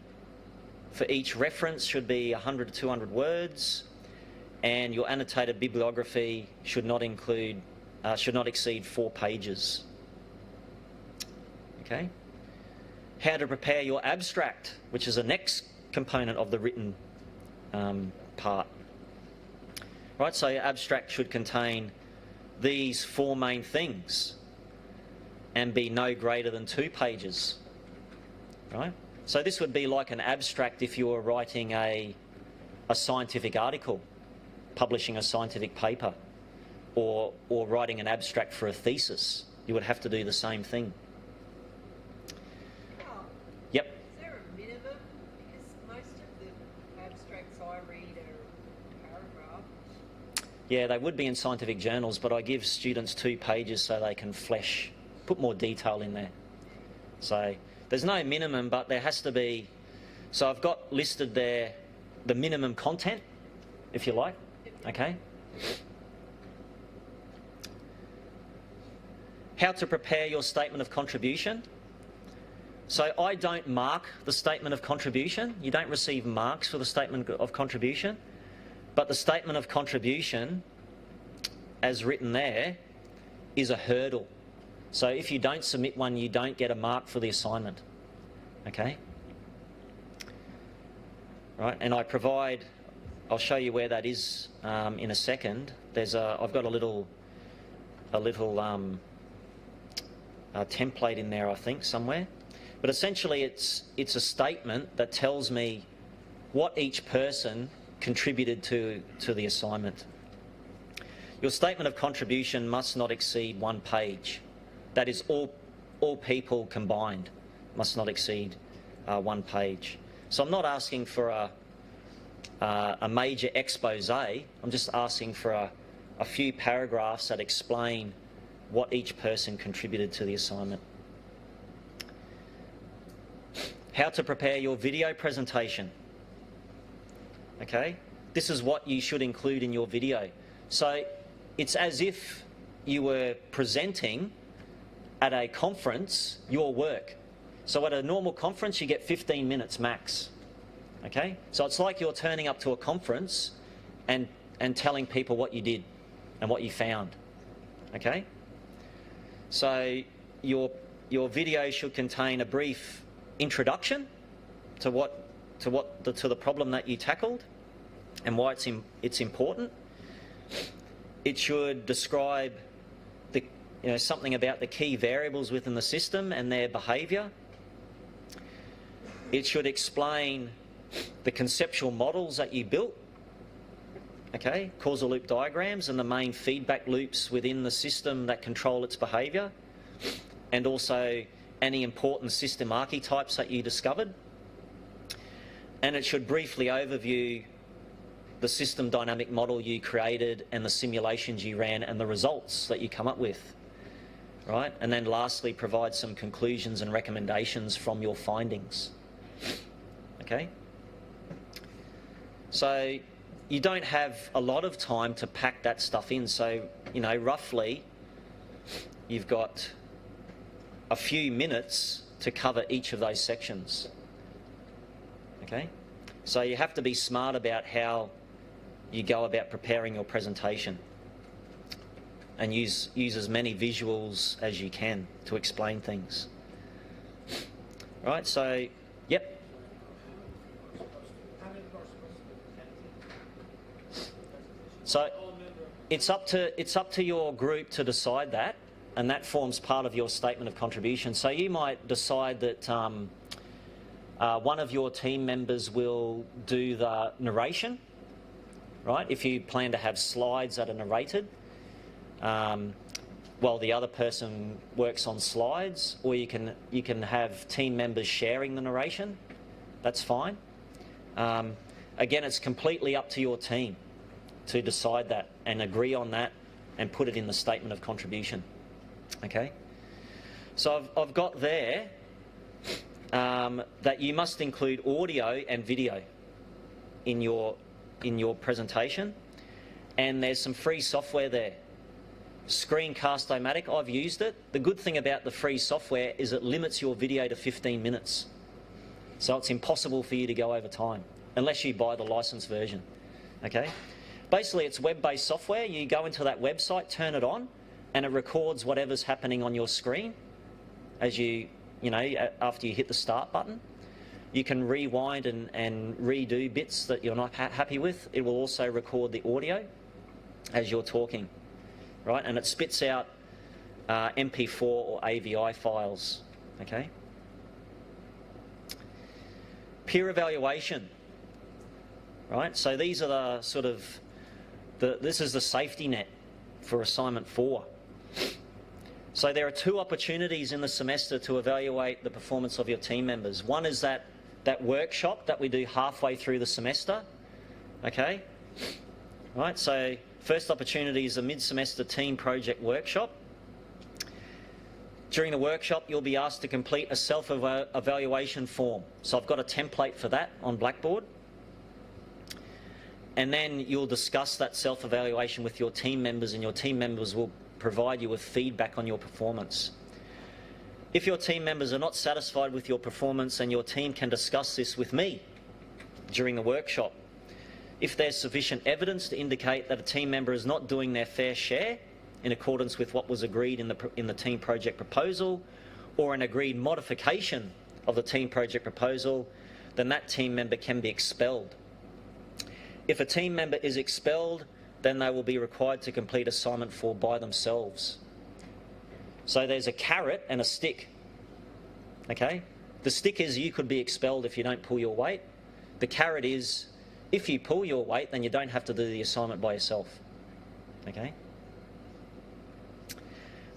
for each reference should be 100 to 200 words, and your annotated bibliography should not exceed 4 pages. Okay. How to prepare your abstract, which is the next component of the written part. Right, so your abstract should contain these 4 main things and be no greater than 2 pages. Right? So this would be like an abstract if you were writing a scientific article, publishing a scientific paper, or writing an abstract for a thesis. You would have to do the same thing. Carl, Yep. is there a minimum? Because most of the abstracts I read are paragraph. Yeah, they would be in scientific journals, but I give students 2 pages so they can put more detail in there. So there's no minimum, but there has to be. So I've got listed there the minimum content, if you like. Okay. How to prepare your statement of contribution. So I don't mark the statement of contribution. You don't receive marks for the statement of contribution, but the statement of contribution, as written there, is a hurdle. So if you don't submit one, you don't get a mark for the assignment. Okay? Right, and I'll show you where that is in a second. I've got a little template in there, I think, somewhere. But essentially it's a statement that tells me what each person contributed to the assignment. Your statement of contribution must not exceed 1 page. That is all people combined must not exceed 1 page. So I'm not asking for a major expose. I'm just asking for a few paragraphs that explain what each person contributed to the assignment. How to prepare your video presentation. Okay, this is what you should include in your video. So it's as if you were presenting at a conference your work. So at a normal conference you get 15 minutes max. Okay, so it's like you're turning up to a conference and telling people what you did and what you found. Okay, so your video should contain a brief introduction to the problem that you tackled and why it's important. It should describe something about the key variables within the system and their behaviour. It should explain the conceptual models that you built, okay, causal loop diagrams and the main feedback loops within the system that control its behaviour, and also any important system archetypes that you discovered. And it should briefly overview the system dynamic model you created and the simulations you ran and the results that you come up with. Right? And then lastly, provide some conclusions and recommendations from your findings. Okay? So you don't have a lot of time to pack that stuff in. So, you know, roughly you've got a few minutes to cover each of those sections. Okay? So you have to be smart about how you go about preparing your presentation, and use as many visuals as you can to explain things. Right, so, yep. So it's up to your group to decide that, and that forms part of your statement of contribution. So you might decide that one of your team members will do the narration, right? If you plan to have slides that are narrated, while the other person works on slides, or you can have team members sharing the narration. That's fine. Again, it's completely up to your team to decide that and agree on that and put it in the statement of contribution. Okay. So I've got there that you must include audio and video in your presentation, and there's some free software there. Screencast-O-Matic, I've used it. The good thing about the free software is it limits your video to 15 minutes. So it's impossible for you to go over time, unless you buy the licensed version. Okay? Basically, it's web-based software. You go into that website, turn it on, and it records whatever's happening on your screen as you know, after you hit the start button. You can rewind and redo bits that you're not happy with. It will also record the audio as you're talking. Right, and it spits out MP4 or AVI files. Okay. Peer evaluation. Right, so these are the sort of this is the safety net for assignment 4. So there are 2 opportunities in the semester to evaluate the performance of your team members. One is that workshop that we do halfway through the semester. Okay. Right, so first opportunity is a mid-semester team project workshop. During the workshop, you'll be asked to complete a self-evaluation form. So I've got a template for that on Blackboard. And then you'll discuss that self-evaluation with your team members, and your team members will provide you with feedback on your performance. If your team members are not satisfied with your performance, then your team can discuss this with me during the workshop. If there's sufficient evidence to indicate that a team member is not doing their fair share in accordance with what was agreed in the team project proposal, or an agreed modification of the team project proposal, then that team member can be expelled. If a team member is expelled, then they will be required to complete assignment 4 by themselves. So there's a carrot and a stick. Okay? The stick is you could be expelled if you don't pull your weight. The carrot is if you pull your weight, then you don't have to do the assignment by yourself. Okay?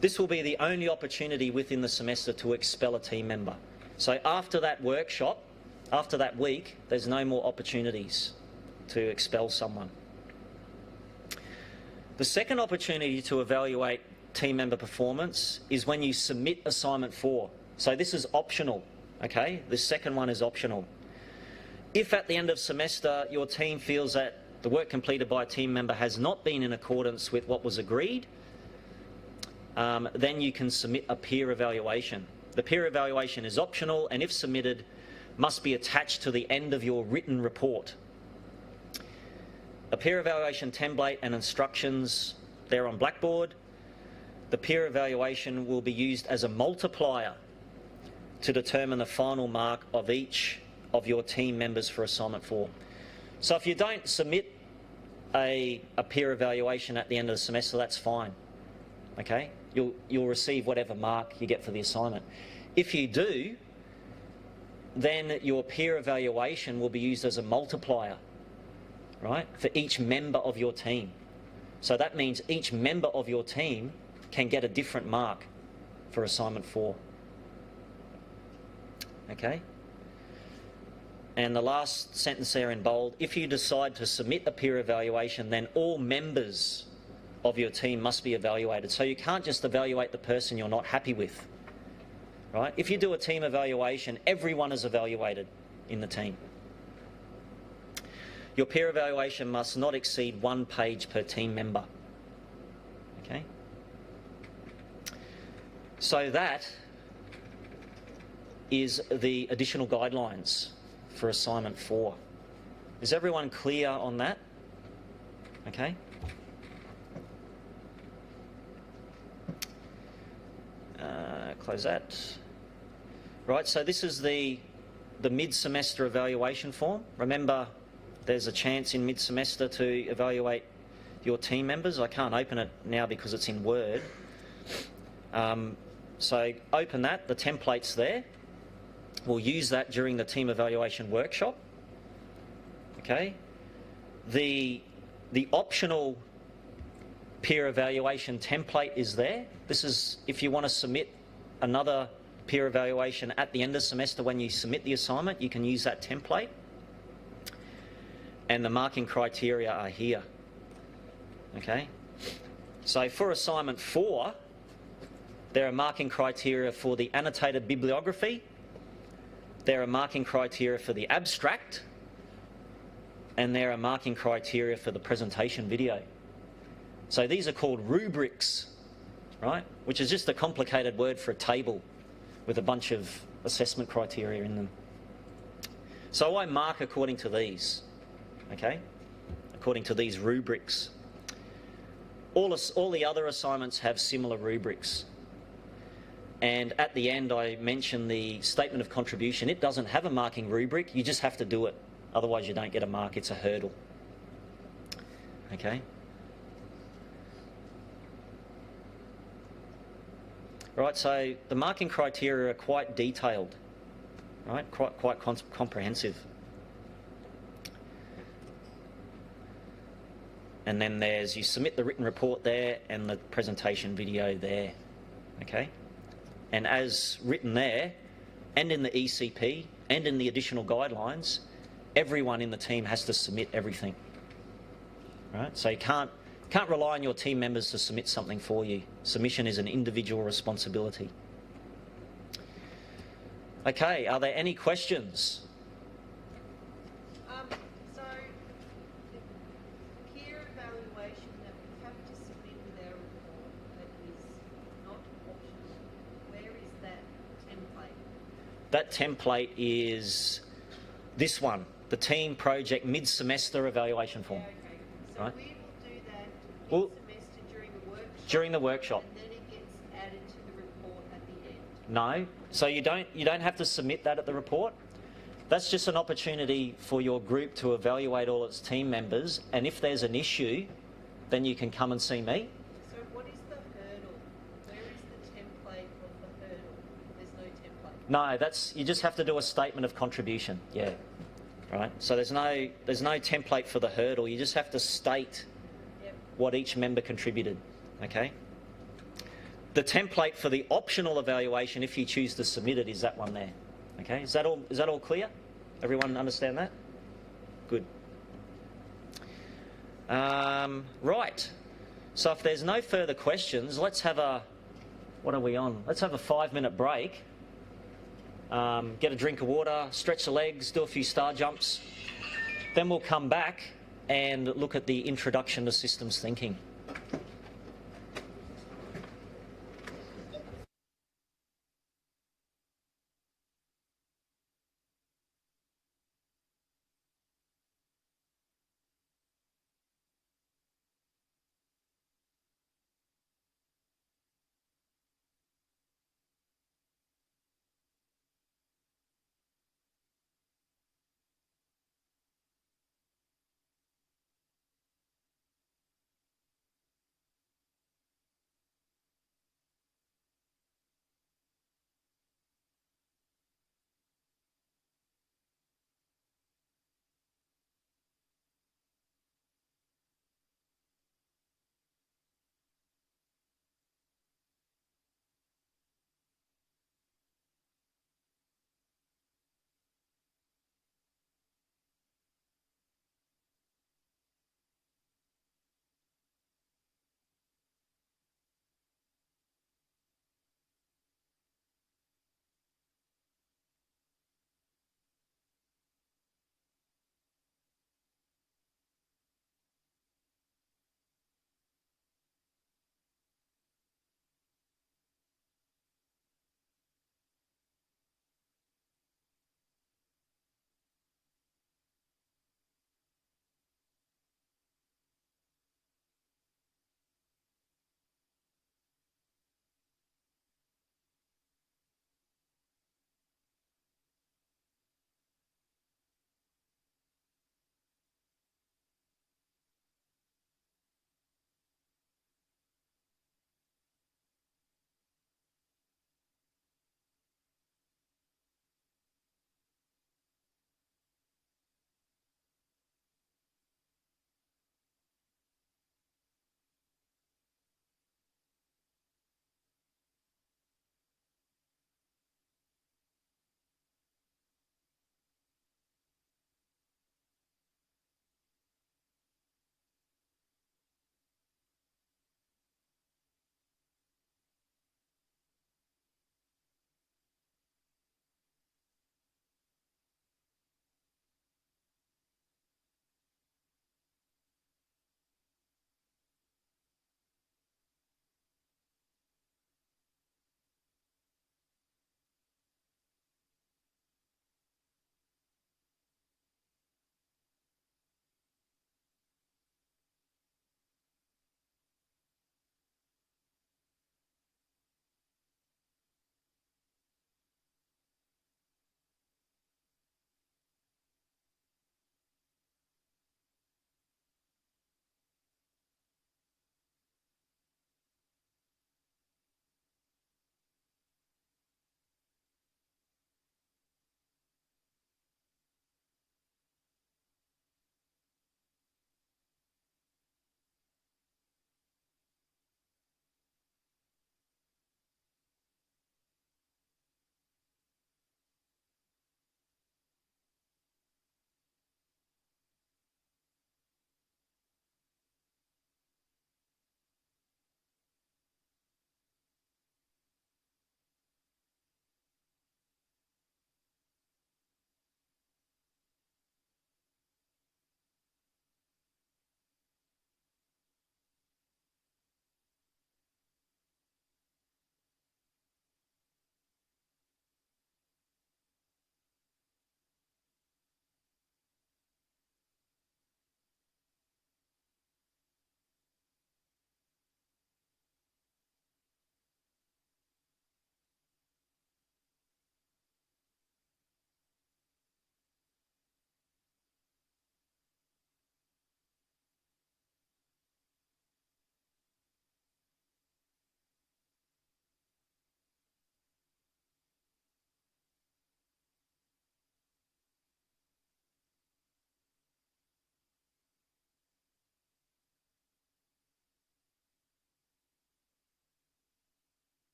This will be the only opportunity within the semester to expel a team member. So after that workshop, after that week, there's no more opportunities to expel someone. The second opportunity to evaluate team member performance is when you submit assignment 4. So this is optional. Okay? The second one is optional. If at the end of semester your team feels that the work completed by a team member has not been in accordance with what was agreed, then you can submit a peer evaluation. The peer evaluation is optional, and if submitted, must be attached to the end of your written report. A peer evaluation template and instructions, they're on Blackboard. The peer evaluation will be used as a multiplier to determine the final mark of each of your team members for assignment 4. So if you don't submit a peer evaluation at the end of the semester, that's fine. Okay? You'll receive whatever mark you get for the assignment. If you do, then your peer evaluation will be used as a multiplier, right, for each member of your team. So that means each member of your team can get a different mark for assignment 4. Okay? And the last sentence there in bold, if you decide to submit a peer evaluation, then all members of your team must be evaluated. So you can't just evaluate the person you're not happy with. Right? If you do a team evaluation, everyone is evaluated in the team. Your peer evaluation must not exceed 1 page per team member. Okay? So that is the additional guidelines for assignment 4. Is everyone clear on that? Okay. Close that. Right, so this is the mid-semester evaluation form. Remember, there's a chance in mid-semester to evaluate your team members. I can't open it now because it's in Word. So open that, the template's there. We'll use that during the team evaluation workshop. Okay. The optional peer evaluation template is there. This is if you want to submit another peer evaluation at the end of semester when you submit the assignment, you can use that template. And the marking criteria are here. Okay. So for assignment 4, there are marking criteria for the annotated bibliography. There are marking criteria for the abstract. And there are marking criteria for the presentation video. So these are called rubrics, right? Which is just a complicated word for a table with a bunch of assessment criteria in them. So I mark according to these, okay? According to these rubrics. All the other assignments have similar rubrics. And at the end, I mentioned the statement of contribution. It doesn't have a marking rubric. You just have to do it. Otherwise, you don't get a mark. It's a hurdle. Okay? Right, so the marking criteria are quite detailed, right? Quite comprehensive. And then you submit the written report there and the presentation video there, okay? And as written there, and in the ECP, and in the additional guidelines, everyone in the team has to submit everything, right? So you can't rely on your team members to submit something for you. Submission is an individual responsibility. Okay, are there any questions? So the peer evaluation that we have to submit with our report that is not optional, where is that template? That template is this one, the team project mid-semester evaluation form. Yeah, okay. So Right. we will do that Well, mid-semester during the workshop. during the workshop. And then it gets added to the report at the end. No, so you don't have to submit that at the report. That's just an opportunity for your group to evaluate all its team members, and if there's an issue, then you can come and see me. So what is the hurdle? Where is the template of the hurdle? There's no template. No, you just have to do a statement of contribution. Yeah, right. So there's no template for the hurdle. You just have to state what each member contributed. Okay. The template for the optional evaluation, if you choose to submit it, is that one there. Okay. Is that all clear? Everyone understand that? Good. Right. So if there's no further questions, let's have a. What are we on? Let's have a 5-minute break. Get a drink of water, stretch the legs, do a few star jumps. Then we'll come back and look at the introduction to systems thinking.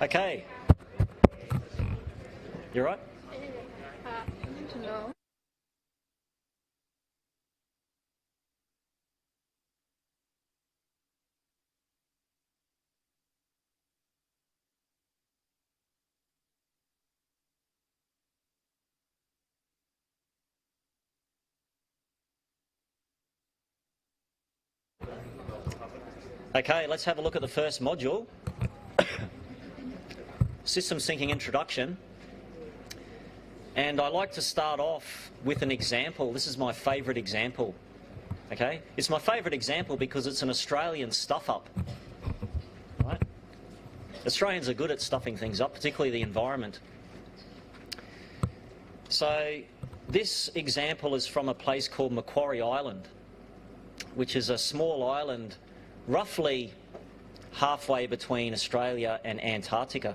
Okay. You right? No. Okay, let's have a look at the first module. Systems Thinking Introduction. And I like to start off with an example. This is my favourite example. Okay? It's my favourite example because it's an Australian stuff-up. Right? Australians are good at stuffing things up, particularly the environment. So this example is from a place called Macquarie Island, which is a small island roughly halfway between Australia and Antarctica.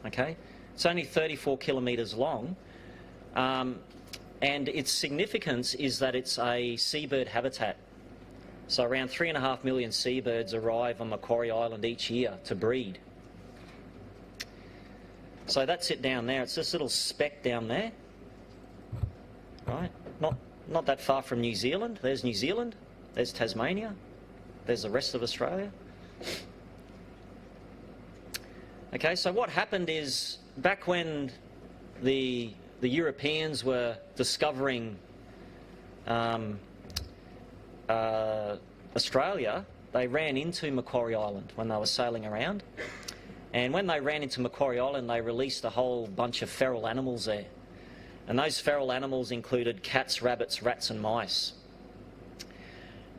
Okay? It's only 34 kilometres long, and its significance is that it's a seabird habitat. So around 3.5 million seabirds arrive on Macquarie Island each year to breed. So that's it down there. It's this little speck down there, right? Not that far from New Zealand. There's New Zealand. There's Tasmania. There's the rest of Australia. Okay, so what happened is back when the Europeans were discovering Australia, they ran into Macquarie Island when they were sailing around. And when they ran into Macquarie Island, they released a whole bunch of feral animals there. And those feral animals included cats, rabbits, rats and mice.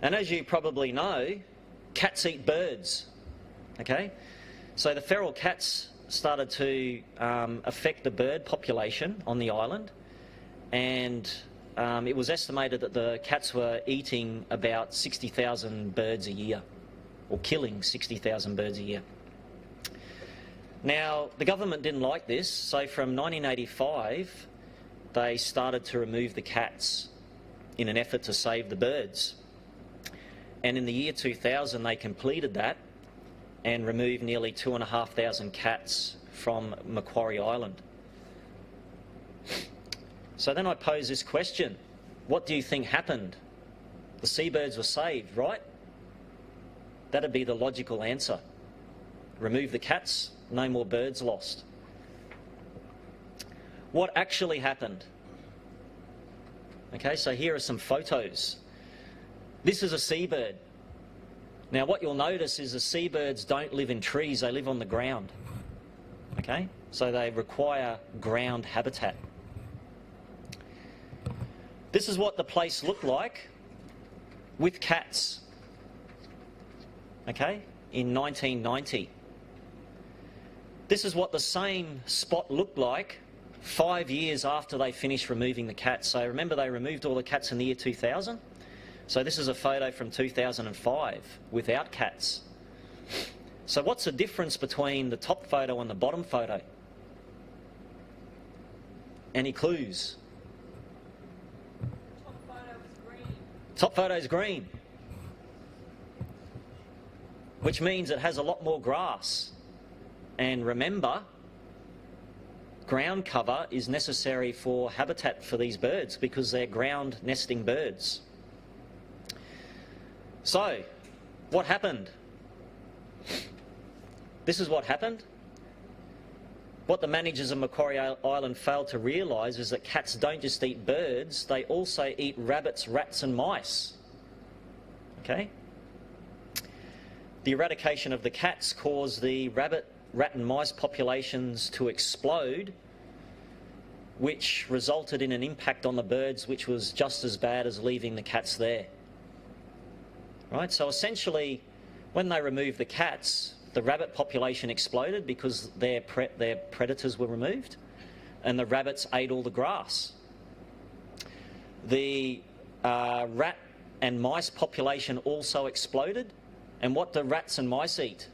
And as you probably know, cats eat birds. Okay? So the feral cats started to affect the bird population on the island, and it was estimated that the cats were eating about 60,000 birds a year, or killing 60,000 birds a year. Now, the government didn't like this, so from 1985, they started to remove the cats in an effort to save the birds. And in the year 2000, they completed that and removed nearly 2,500 cats from Macquarie Island. So then I pose this question: what do you think happened? The seabirds were saved, right? That'd be the logical answer. Remove the cats, no more birds lost. What actually happened? Okay, so here are some photos. This is a seabird. Now what you'll notice is the seabirds don't live in trees, they live on the ground. Okay, so they require ground habitat. This is what the place looked like with cats, okay, in 1990. This is what the same spot looked like 5 years after they finished removing the cats. So remember, they removed all the cats in the year 2000? So this is a photo from 2005 without cats. So what's the difference between the top photo and the bottom photo? Any clues? Top photo is green. Top photo is green, which means it has a lot more grass. And remember, ground cover is necessary for habitat for these birds because they're ground nesting birds. So, what happened? This is what happened. What the managers of Macquarie Island failed to realise is that cats don't just eat birds, they also eat rabbits, rats and mice. Okay? The eradication of the cats caused the rabbit, rat and mice populations to explode, which resulted in an impact on the birds which was just as bad as leaving the cats there. Right? So essentially, when they removed the cats, the rabbit population exploded because their predators were removed, and the rabbits ate all the grass. The rat and mice population also exploded, and what do rats and mice eat?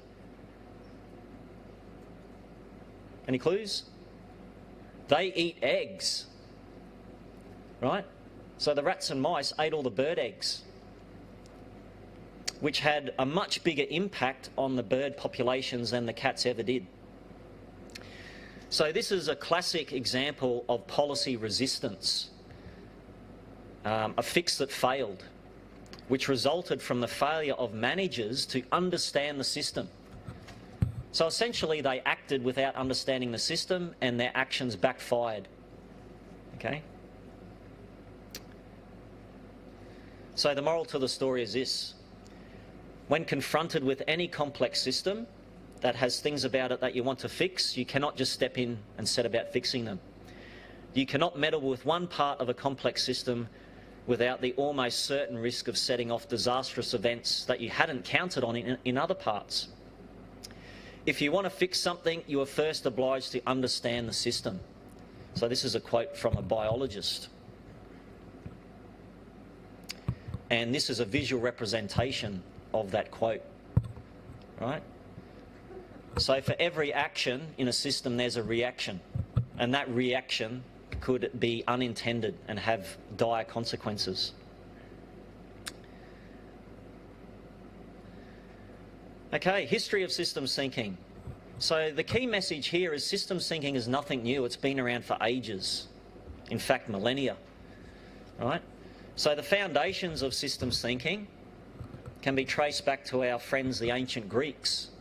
Any clues? They eat eggs, right? So the rats and mice ate all the bird eggs, which had a much bigger impact on the bird populations than the cats ever did. So this is a classic example of policy resistance, a fix that failed, which resulted from the failure of managers to understand the system. So essentially they acted without understanding the system and their actions backfired. Okay? So the moral to the story is this: when confronted with any complex system that has things about it that you want to fix, you cannot just step in and set about fixing them. You cannot meddle with one part of a complex system without the almost certain risk of setting off disastrous events that you hadn't counted on in other parts. If you want to fix something, you are first obliged to understand the system. So this is a quote from a biologist. And this is a visual representation of that quote, right? So for every action in a system, there's a reaction. And that reaction could be unintended and have dire consequences. Okay, history of systems thinking. So the key message here is systems thinking is nothing new. It's been around for ages. In fact, millennia, right? So the foundations of systems thinking can be traced back to our friends, the ancient Greeks.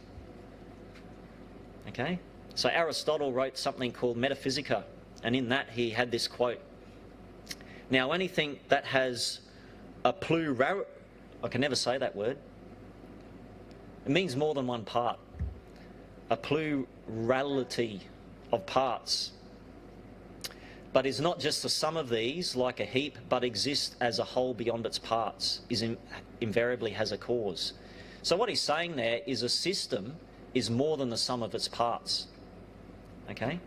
Okay? So Aristotle wrote something called Metaphysica, and in that he had this quote. Now, anything that has a plural... I can never say that word. It means more than one part. A plurality of parts. But is not just the sum of these, like a heap, but exists as a whole beyond its parts, invariably has a cause. So what he's saying there is a system is more than the sum of its parts. Okay?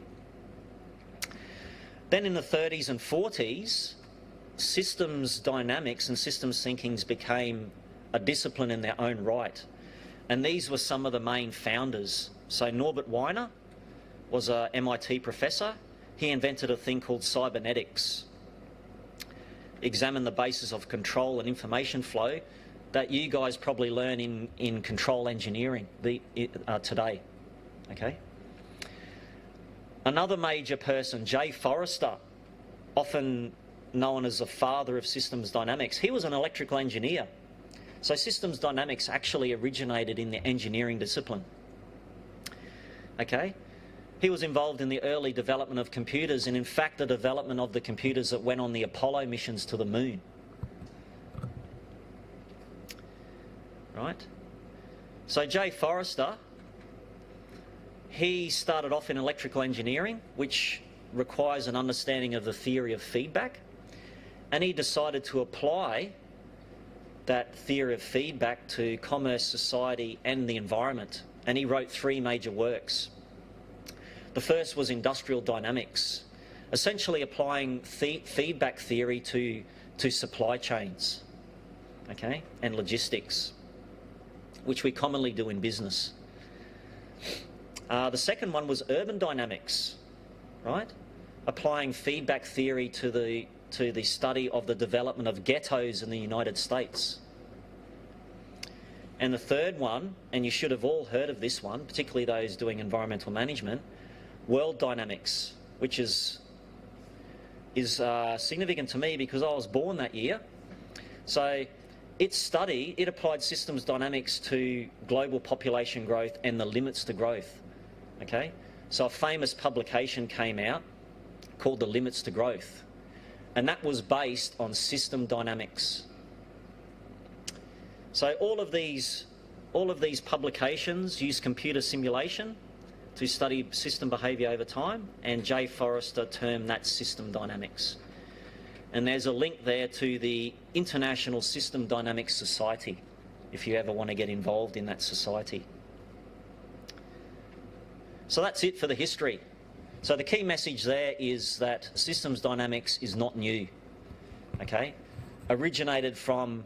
Then in the 30s and 40s, systems dynamics and systems thinkings became a discipline in their own right. And these were some of the main founders. So Norbert Wiener was an MIT professor. He invented a thing called cybernetics. Examined the basis of control and information flow that you guys probably learn in control engineering today. Okay? Another major person, Jay Forrester, often known as the father of systems dynamics, he was an electrical engineer. So systems dynamics actually originated in the engineering discipline. Okay? He was involved in the early development of computers and in fact the development of the computers that went on the Apollo missions to the moon. Right? So Jay Forrester, he started off in electrical engineering, which requires an understanding of the theory of feedback, and he decided to apply that theory of feedback to commerce, society and the environment, and he wrote 3 major works. The first was Industrial Dynamics, essentially applying feedback theory to supply chains, okay, and logistics, which we commonly do in business. The second one was Urban Dynamics, right, applying feedback theory to the study of the development of ghettos in the United States. And the third one, and you should have all heard of this one, particularly those doing environmental management, World Dynamics, which is significant to me because I was born that year. So it applied systems dynamics to global population growth and the limits to growth. Okay? So a famous publication came out called The Limits to Growth, and that was based on system dynamics. So all of these publications use computer simulation to study system behaviour over time, and Jay Forrester termed that system dynamics. And there's a link there to the International System Dynamics Society, if you ever want to get involved in that society. So that's it for the history. So the key message there is that systems dynamics is not new, okay? Originated from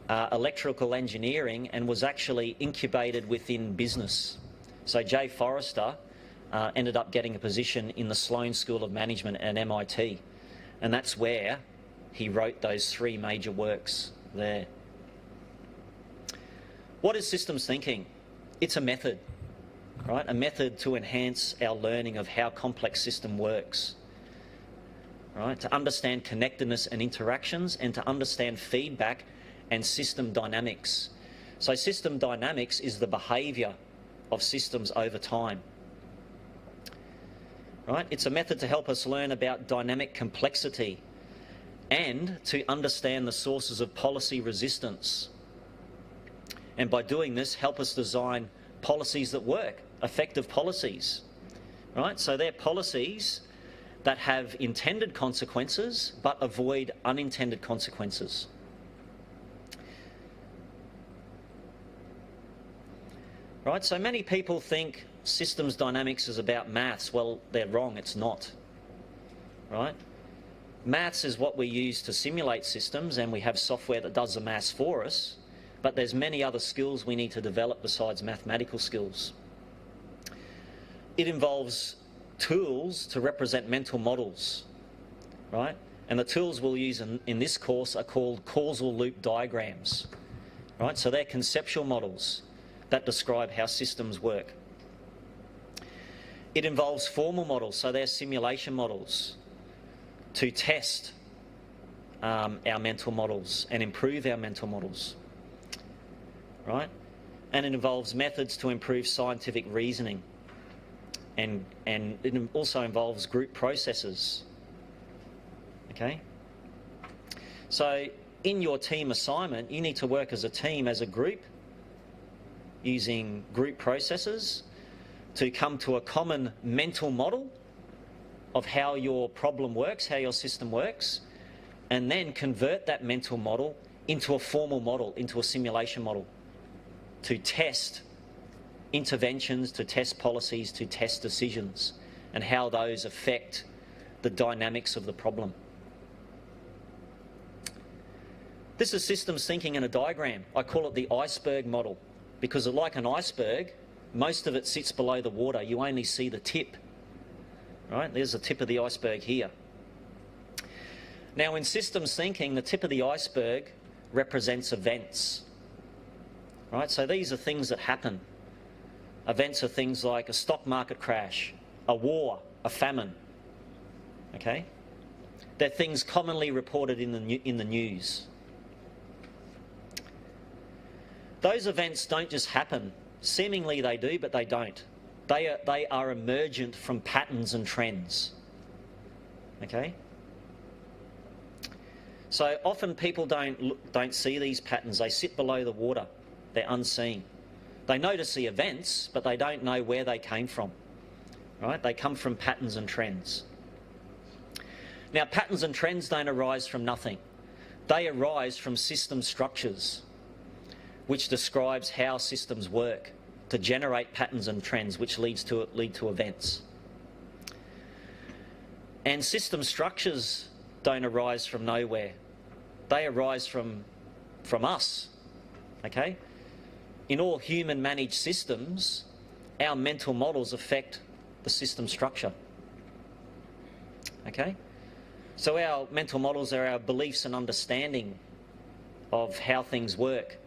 electrical engineering and was actually incubated within business. So Jay Forrester ended up getting a position in the Sloan School of Management at MIT, and that's where he wrote those 3 major works there. What is systems thinking? It's a method. right? A method to enhance our learning of how complex system works, right? To understand connectedness and interactions, and to understand feedback and system dynamics. So system dynamics is the behaviour of systems over time, right? It's a method to help us learn about dynamic complexity and to understand the sources of policy resistance. And by doing this, help us design policies that work, effective policies, right? So they're policies that have intended consequences but avoid unintended consequences. Right, so many people think systems dynamics is about maths. Well, they're wrong, it's not. Right? Maths is what we use to simulate systems, and we have software that does the maths for us, but there's many other skills we need to develop besides mathematical skills. It involves tools to represent mental models, right? And the tools we'll use in this course are called causal loop diagrams, right? So they're conceptual models that describe how systems work. It involves formal models, so they're simulation models to test our mental models and improve our mental models, right? And it involves methods to improve scientific reasoning, and it also involves group processes, okay? So in your team assignment, you need to work as a team, as a group, using group processes to come to a common mental model of how your problem works, how your system works, and then convert that mental model into a formal model, into a simulation model, to test interventions, to test policies, to test decisions, and how those affect the dynamics of the problem. This is systems thinking in a diagram. I call it the iceberg model, because like an iceberg, most of it sits below the water. You only see the tip, right? There's the tip of the iceberg here. Now, in systems thinking, the tip of the iceberg represents events, right? So these are things that happen. Events are things like a stock market crash, a war, a famine, okay? They're things commonly reported in the news. Those events don't just happen. Seemingly they do, but they don't. They are emergent from patterns and trends, okay? So often people don't see these patterns. They sit below the water. They're unseen. They notice the events, but they don't know where they came from, right? They come from patterns and trends. Now, patterns and trends don't arise from nothing. They arise from system structures, which describes how systems work to generate patterns and trends, which lead to events. And system structures don't arise from nowhere. They arise from us, okay? In all human managed systems, our mental models affect the system structure, okay? So our mental models are our beliefs and understanding of how things work,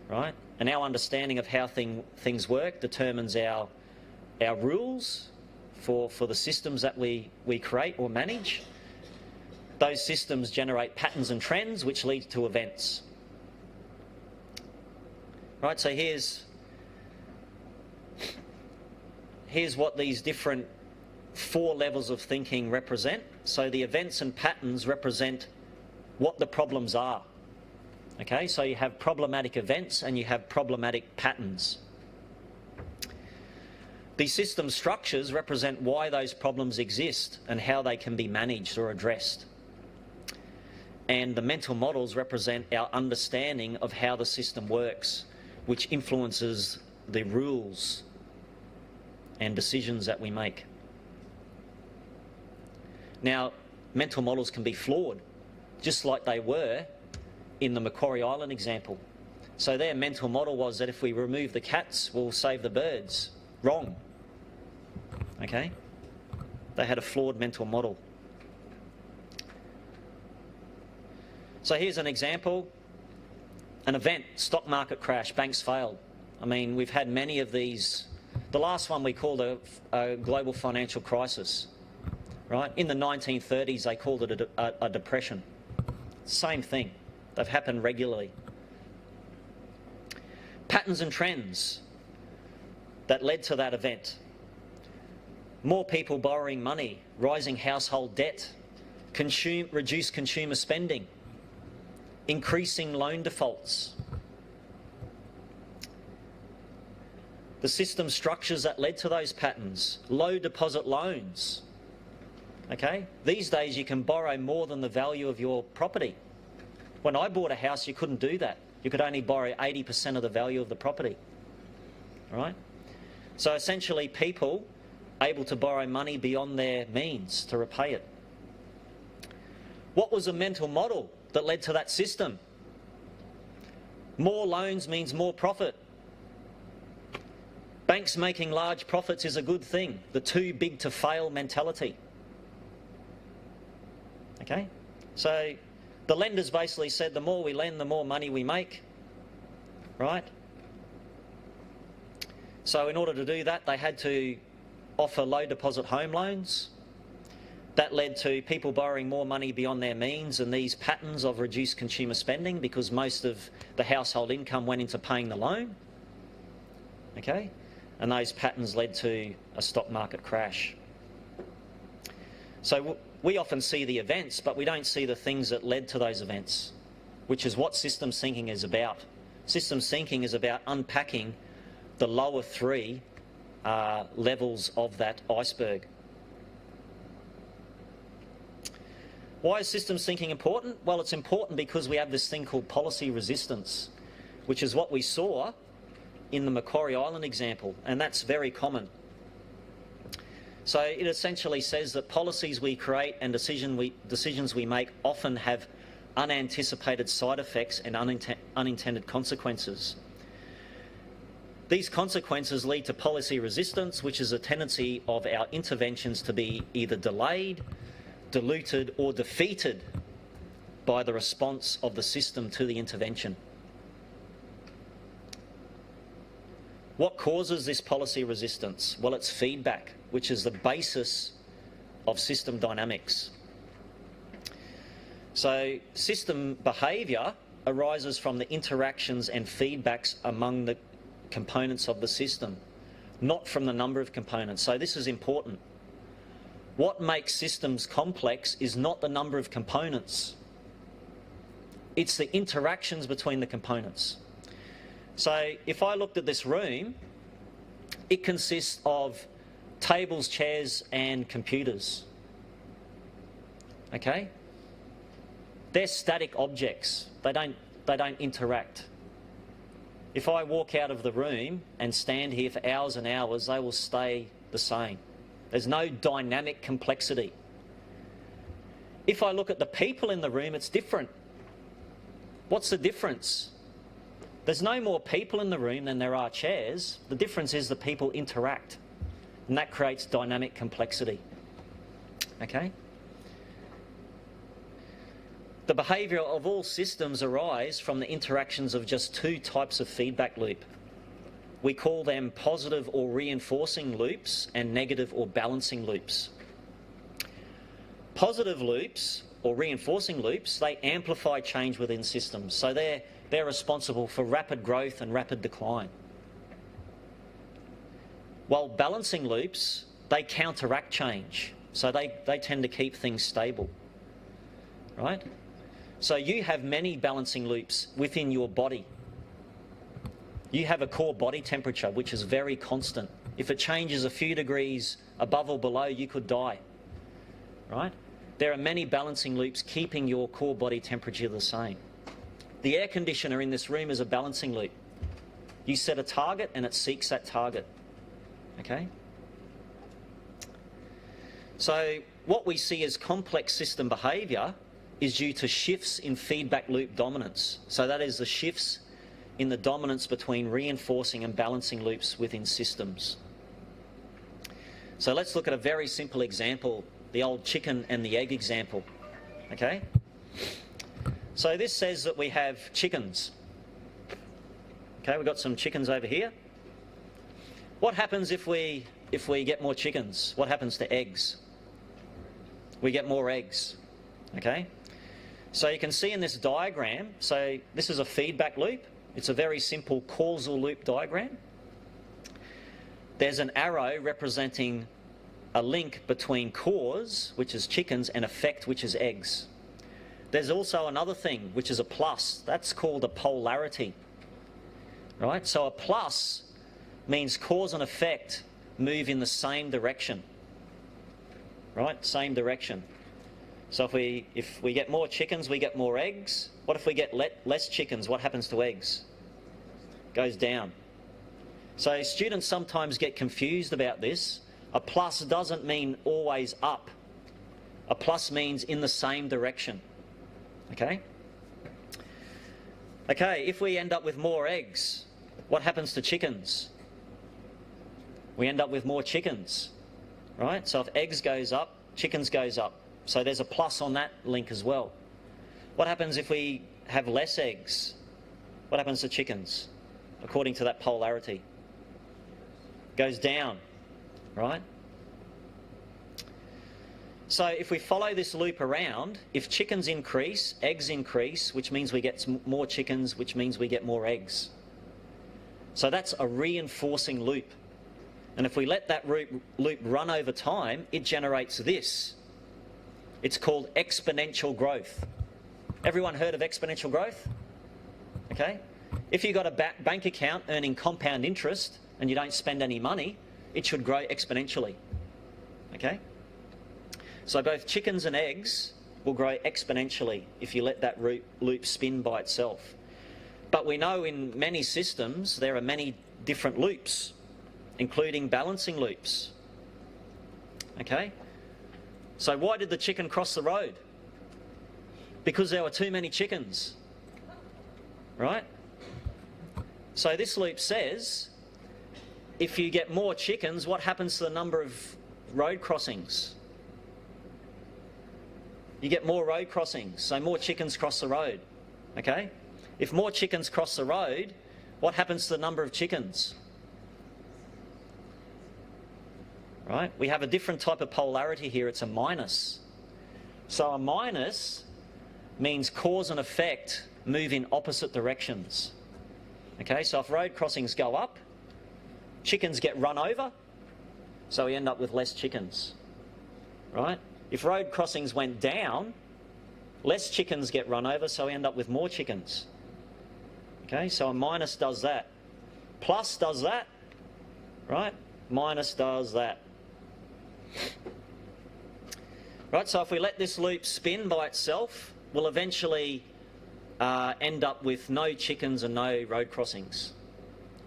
right? And our understanding of how things work determines our rules for the systems that we create or manage. Those systems generate patterns and trends which lead to events. Right, so here's what these different 4 levels of thinking represent. So the events and patterns represent what the problems are. Okay, so you have problematic events and you have problematic patterns. The system structures represent why those problems exist and how they can be managed or addressed. And the mental models represent our understanding of how the system works, which influences the rules and decisions that we make. Now, mental models can be flawed, just like they were in the Macquarie Island example. So their mental model was that if we remove the cats, we'll save the birds. Wrong. Okay? They had a flawed mental model. So here's an example. An event, stock market crash, banks failed. I mean, we've had many of these The last one we called a global financial crisis, right? In the 1930s, they called it a depression. Same thing. They've happened regularly. Patterns and trends that led to that event. More people borrowing money, rising household debt, reduced consumer spending, increasing loan defaults. The system structures that led to those patterns, low deposit loans. Okay? These days you can borrow more than the value of your property. When I bought a house, you couldn't do that. You could only borrow 80% of the value of the property. All right? So essentially people able to borrow money beyond their means to repay it. What was the mental model that led to that system? More loans means more profit. Banks making large profits is a good thing. The too big to fail mentality. Okay? So the lenders basically said the more we lend, the more money we make. Right? So in order to do that, they had to offer low deposit home loans. That led to people borrowing more money beyond their means and these patterns of reduced consumer spending because most of the household income went into paying the loan. Okay? And those patterns led to a stock market crash. So we often see the events, but we don't see the things that led to those events, which is what systems thinking is about. Systems thinking is about unpacking the lower three levels of that iceberg. Why is systems thinking important? Well, it's important because we have this thing called policy resistance, which is what we saw in the Macquarie Island example, and that's very common. So it essentially says that policies we create and decisions we make often have unanticipated side effects and unintended consequences. These consequences lead to policy resistance, which is a tendency of our interventions to be either delayed, diluted or defeated by the response of the system to the intervention. What causes this policy resistance? Well, it's feedback, which is the basis of system dynamics. So system behaviour arises from the interactions and feedbacks among the components of the system, not from the number of components. So this is important. What makes systems complex is not the number of components. It's the interactions between the components. So if I looked at this room, it consists of tables, chairs and computers. Okay? They're static objects. They don't interact. If I walk out of the room and stand here for hours and hours, they will stay the same. There's no dynamic complexity. If I look at the people in the room, it's different. What's the difference? There's no more people in the room than there are chairs. The difference is the people interact, and that creates dynamic complexity. Okay? The behaviour of all systems arise from the interactions of just two types of feedback loop. We call them positive or reinforcing loops and negative or balancing loops. Positive loops or reinforcing loops, they amplify change within systems. So they're responsible for rapid growth and rapid decline. While balancing loops, they counteract change. So they tend to keep things stable. Right? So you have many balancing loops within your body. You have a core body temperature, which is very constant. If it changes a few degrees above or below, you could die. Right? There are many balancing loops keeping your core body temperature the same. The air conditioner in this room is a balancing loop. You set a target and it seeks that target. Okay? So what we see as complex system behaviour is due to shifts in feedback loop dominance. So that is the shifts in the dominance between reinforcing and balancing loops within systems. So let's look at a very simple example, the old chicken and the egg example. Okay? So this says that we have chickens. Okay, we've got some chickens over here. What happens if we get more chickens? What happens to eggs? We get more eggs, okay? So you can see in this diagram, so this is a feedback loop. It's a very simple causal loop diagram. There's an arrow representing a link between cause, which is chickens, and effect, which is eggs. There's also another thing, which is a plus. That's called a polarity, right? So a plus means cause and effect move in the same direction, right? Same direction. So if we get more chickens, we get more eggs. What if we get less chickens? What happens to eggs? Goes down. So students sometimes get confused about this. A plus doesn't mean always up. A plus means in the same direction. Okay? Okay, if we end up with more eggs, what happens to chickens? We end up with more chickens, right? So if eggs goes up, chickens goes up. So there's a plus on that link as well. What happens if we have less eggs? What happens to chickens, according to that polarity? Goes down, right? So if we follow this loop around, if chickens increase, eggs increase, which means we get more chickens, which means we get more eggs. So that's a reinforcing loop. And if we let that loop run over time, it generates this. It's called exponential growth. Everyone heard of exponential growth? Okay. If you've got a bank account earning compound interest and you don't spend any money, it should grow exponentially. Okay. So both chickens and eggs will grow exponentially if you let that loop spin by itself. But we know in many systems there are many different loops, including balancing loops. Okay? So why did the chicken cross the road? Because there were too many chickens. Right? So this loop says, if you get more chickens, what happens to the number of road crossings? You get more road crossings, so more chickens cross the road. Okay? If more chickens cross the road, what happens to the number of chickens? Right? We have a different type of polarity here. It's a minus. So a minus means cause and effect move in opposite directions. Okay, so if road crossings go up, chickens get run over, so we end up with less chickens. Right? If road crossings went down, less chickens get run over, so we end up with more chickens. Okay, so a minus does that. Plus does that, right? Minus does that. Right, so if we let this loop spin by itself, we'll eventually end up with no chickens and no road crossings.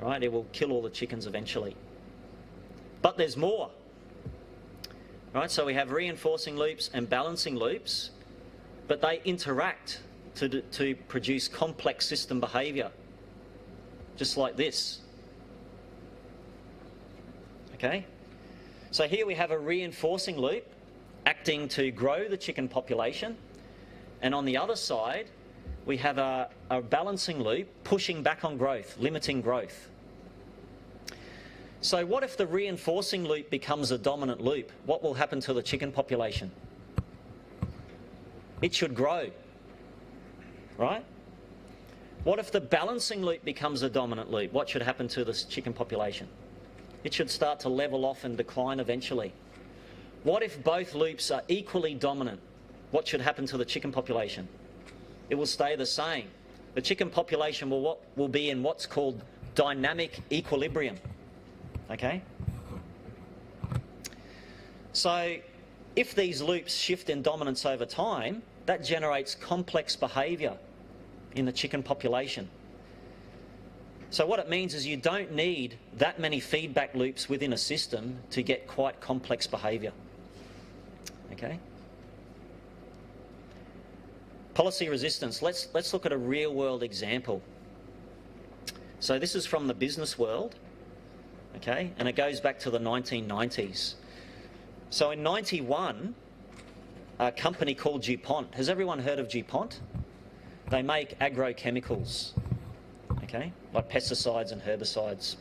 Right, it will kill all the chickens eventually. But there's more. Right, so we have reinforcing loops and balancing loops, but they interact to produce complex system behaviour, just like this. Okay? So here we have a reinforcing loop acting to grow the chicken population, and on the other side we have a balancing loop pushing back on growth, limiting growth. So what if the reinforcing loop becomes a dominant loop? What will happen to the chicken population? It should grow, right? What if the balancing loop becomes a dominant loop? What should happen to this chicken population? It should start to level off and decline eventually. What if both loops are equally dominant? What should happen to the chicken population? It will stay the same. The chicken population will be in what's called dynamic equilibrium. Okay? So if these loops shift in dominance over time, that generates complex behaviour in the chicken population. So what it means is you don't need that many feedback loops within a system to get quite complex behaviour. Okay? Policy resistance. Let's look at a real-world example. So this is from the business world. Okay, and it goes back to the 1990s. So in 91, a company called DuPont. Has everyone heard of DuPont? They make agrochemicals, okay, like pesticides and herbicides.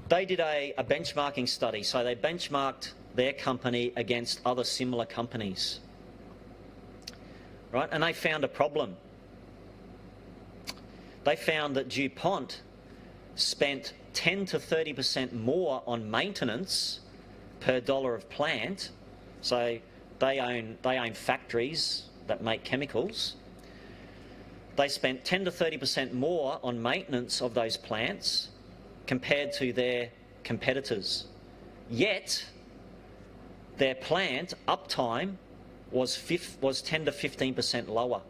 They did a benchmarking study. So they benchmarked their company against other similar companies, right? And they found a problem. They found that DuPont spent 10 to 30% more on maintenance per dollar of plant. So they own factories that make chemicals. They spent 10 to 30% more on maintenance of those plants compared to their competitors. Yet their plant uptime was 10 to 15% lower.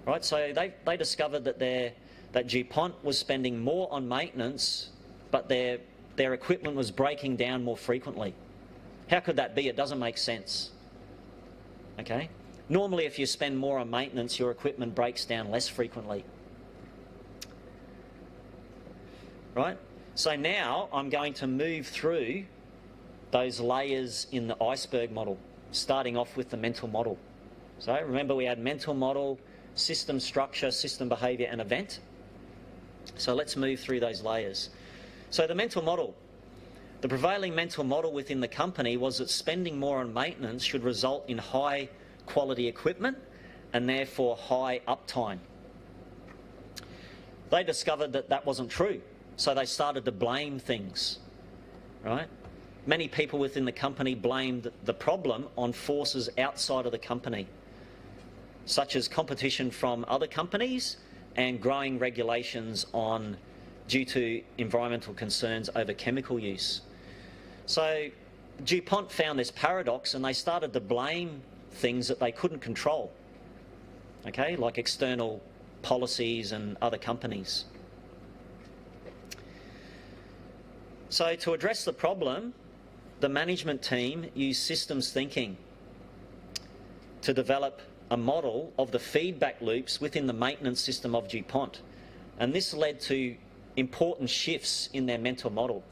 Right, so they discovered that DuPont was spending more on maintenance, but their equipment was breaking down more frequently. How could that be? It doesn't make sense. Okay? Normally, if you spend more on maintenance, your equipment breaks down less frequently. Right? So now I'm going to move through those layers in the iceberg model, starting off with the mental model. So remember, we had mental model, system structure, system behaviour, and event. So let's move through those layers. So the mental model. The prevailing mental model within the company was that spending more on maintenance should result in high quality equipment and therefore high uptime. They discovered that that wasn't true, so they started to blame things, right? Many people within the company blamed the problem on forces outside of the company, such as competition from other companies and growing regulations due to environmental concerns over chemical use. So DuPont found this paradox and they started to blame things that they couldn't control, okay, like external policies and other companies. So to address the problem, the management team used systems thinking to develop a model of the feedback loops within the maintenance system of DuPont. And this led to important shifts in their mental model.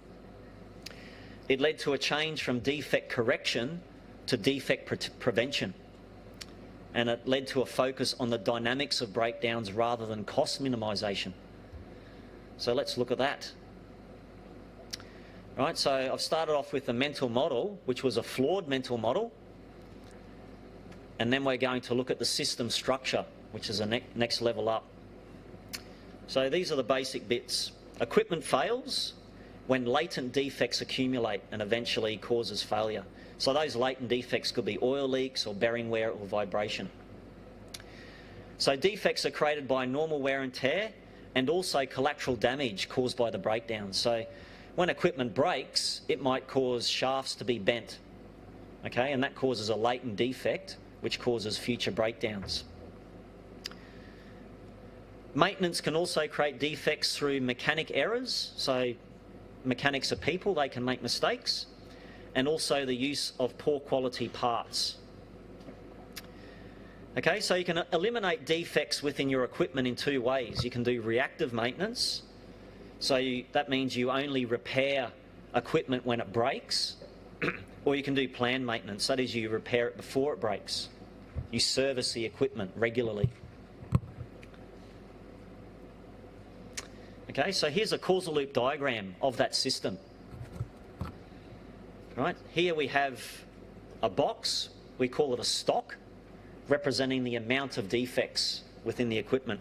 It led to a change from defect correction to defect prevention. And it led to a focus on the dynamics of breakdowns rather than cost minimisation. So let's look at that. Right, so I've started off with the mental model, which was a flawed mental model. And then we're going to look at the system structure, which is the next level up. So these are the basic bits. Equipment fails when latent defects accumulate and eventually causes failure. So those latent defects could be oil leaks or bearing wear or vibration. So defects are created by normal wear and tear and also collateral damage caused by the breakdown. So when equipment breaks, it might cause shafts to be bent, okay, and that causes a latent defect which causes future breakdowns. Maintenance can also create defects through mechanic errors. So mechanics are people, they can make mistakes, and also the use of poor quality parts. Okay, so you can eliminate defects within your equipment in two ways. You can do reactive maintenance. So that means you only repair equipment when it breaks, or you can do planned maintenance. That is, you repair it before it breaks. You service the equipment regularly. Okay, so here's a causal loop diagram of that system. Right, here we have a box, we call it a stock, representing the amount of defects within the equipment.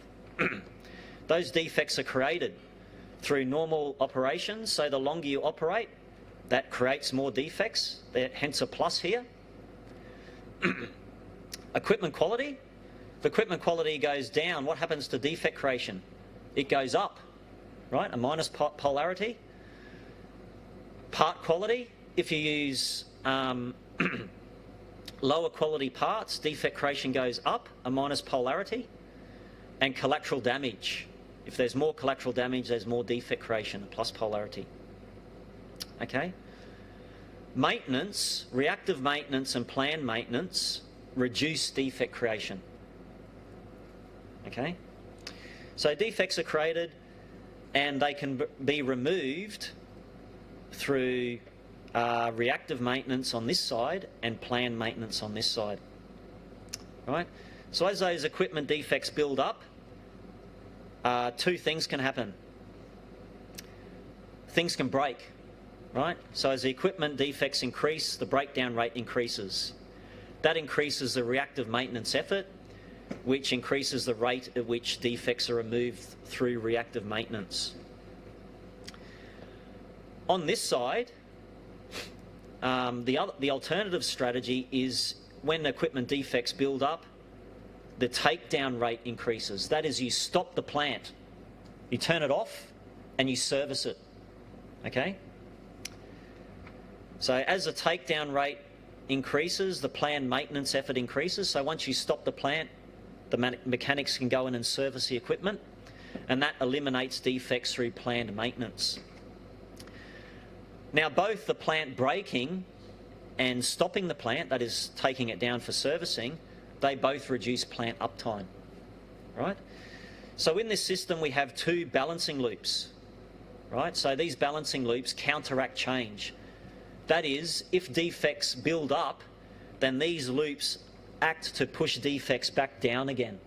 Those defects are created through normal operations, so the longer you operate, that creates more defects, hence a plus here. Equipment quality. If equipment quality goes down, what happens to defect creation? It goes up, right? A minus polarity. Part quality. If you use lower quality parts, defect creation goes up, a minus polarity. And collateral damage. If there's more collateral damage, there's more defect creation, a plus polarity. Okay? Maintenance, reactive maintenance and planned maintenance reduce defect creation. Okay? So defects are created and they can be removed through reactive maintenance on this side and planned maintenance on this side. Right? So as those equipment defects build up, two things can happen. things can break, right? So as the equipment defects increase, the breakdown rate increases. That increases the reactive maintenance effort, which increases the rate at which defects are removed through reactive maintenance. On this side, the alternative strategy is when equipment defects build up, the takedown rate increases. That is, you stop the plant, you turn it off and you service it, okay? So as the takedown rate increases, the planned maintenance effort increases. So once you stop the plant, the mechanics can go in and service the equipment, and that eliminates defects through planned maintenance. Now, both the plant breaking and stopping the plant, that is taking it down for servicing, they both reduce plant uptime, right? So in this system we have two balancing loops, right? So these balancing loops counteract change. That is, if defects build up, then these loops act to push defects back down again.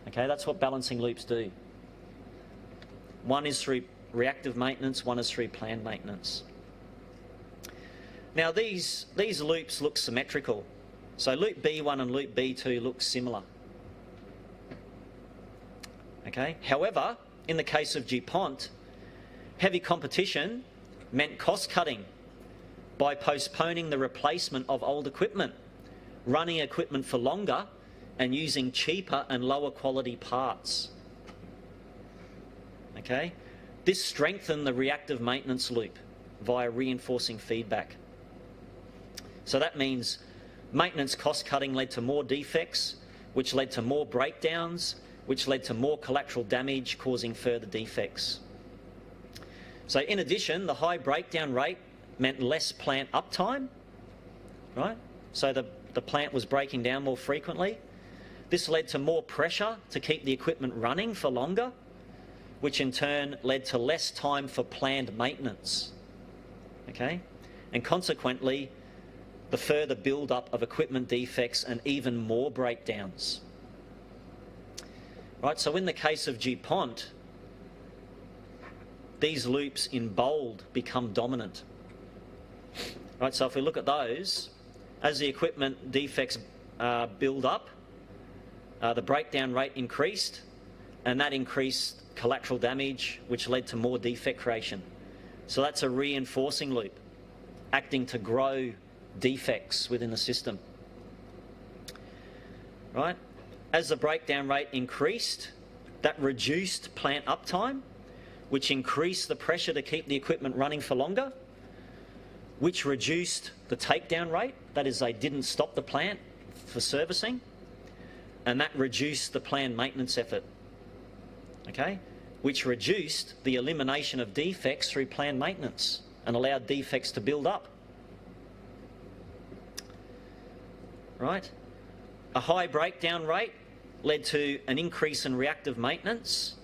Okay, that's what balancing loops do. One is through reactive maintenance, one is through planned maintenance. Now these loops look symmetrical. So loop B1 and loop B2 look similar. Okay. However, in the case of DuPont, heavy competition meant cost cutting by postponing the replacement of old equipment, running equipment for longer and using cheaper and lower quality parts. Okay. This strengthened the reactive maintenance loop via reinforcing feedback. So that means maintenance cost cutting led to more defects, which led to more breakdowns, which led to more collateral damage, causing further defects. So in addition, the high breakdown rate meant less plant uptime, right? So the plant was breaking down more frequently. This led to more pressure to keep the equipment running for longer, which in turn led to less time for planned maintenance, okay? And consequently, the further build-up of equipment defects and even more breakdowns. Right, so in the case of DuPont, these loops in bold become dominant. Right, so if we look at those, as the equipment defects build up, the breakdown rate increased, and that increased collateral damage, which led to more defect creation. So that's a reinforcing loop, acting to grow defects within the system. Right? As the breakdown rate increased, that reduced plant uptime, which increased the pressure to keep the equipment running for longer, which reduced the takedown rate, that is, they didn't stop the plant for servicing, and that reduced the planned maintenance effort, okay? Which reduced the elimination of defects through planned maintenance and allowed defects to build up. Right? A high breakdown rate led to an increase in reactive maintenance,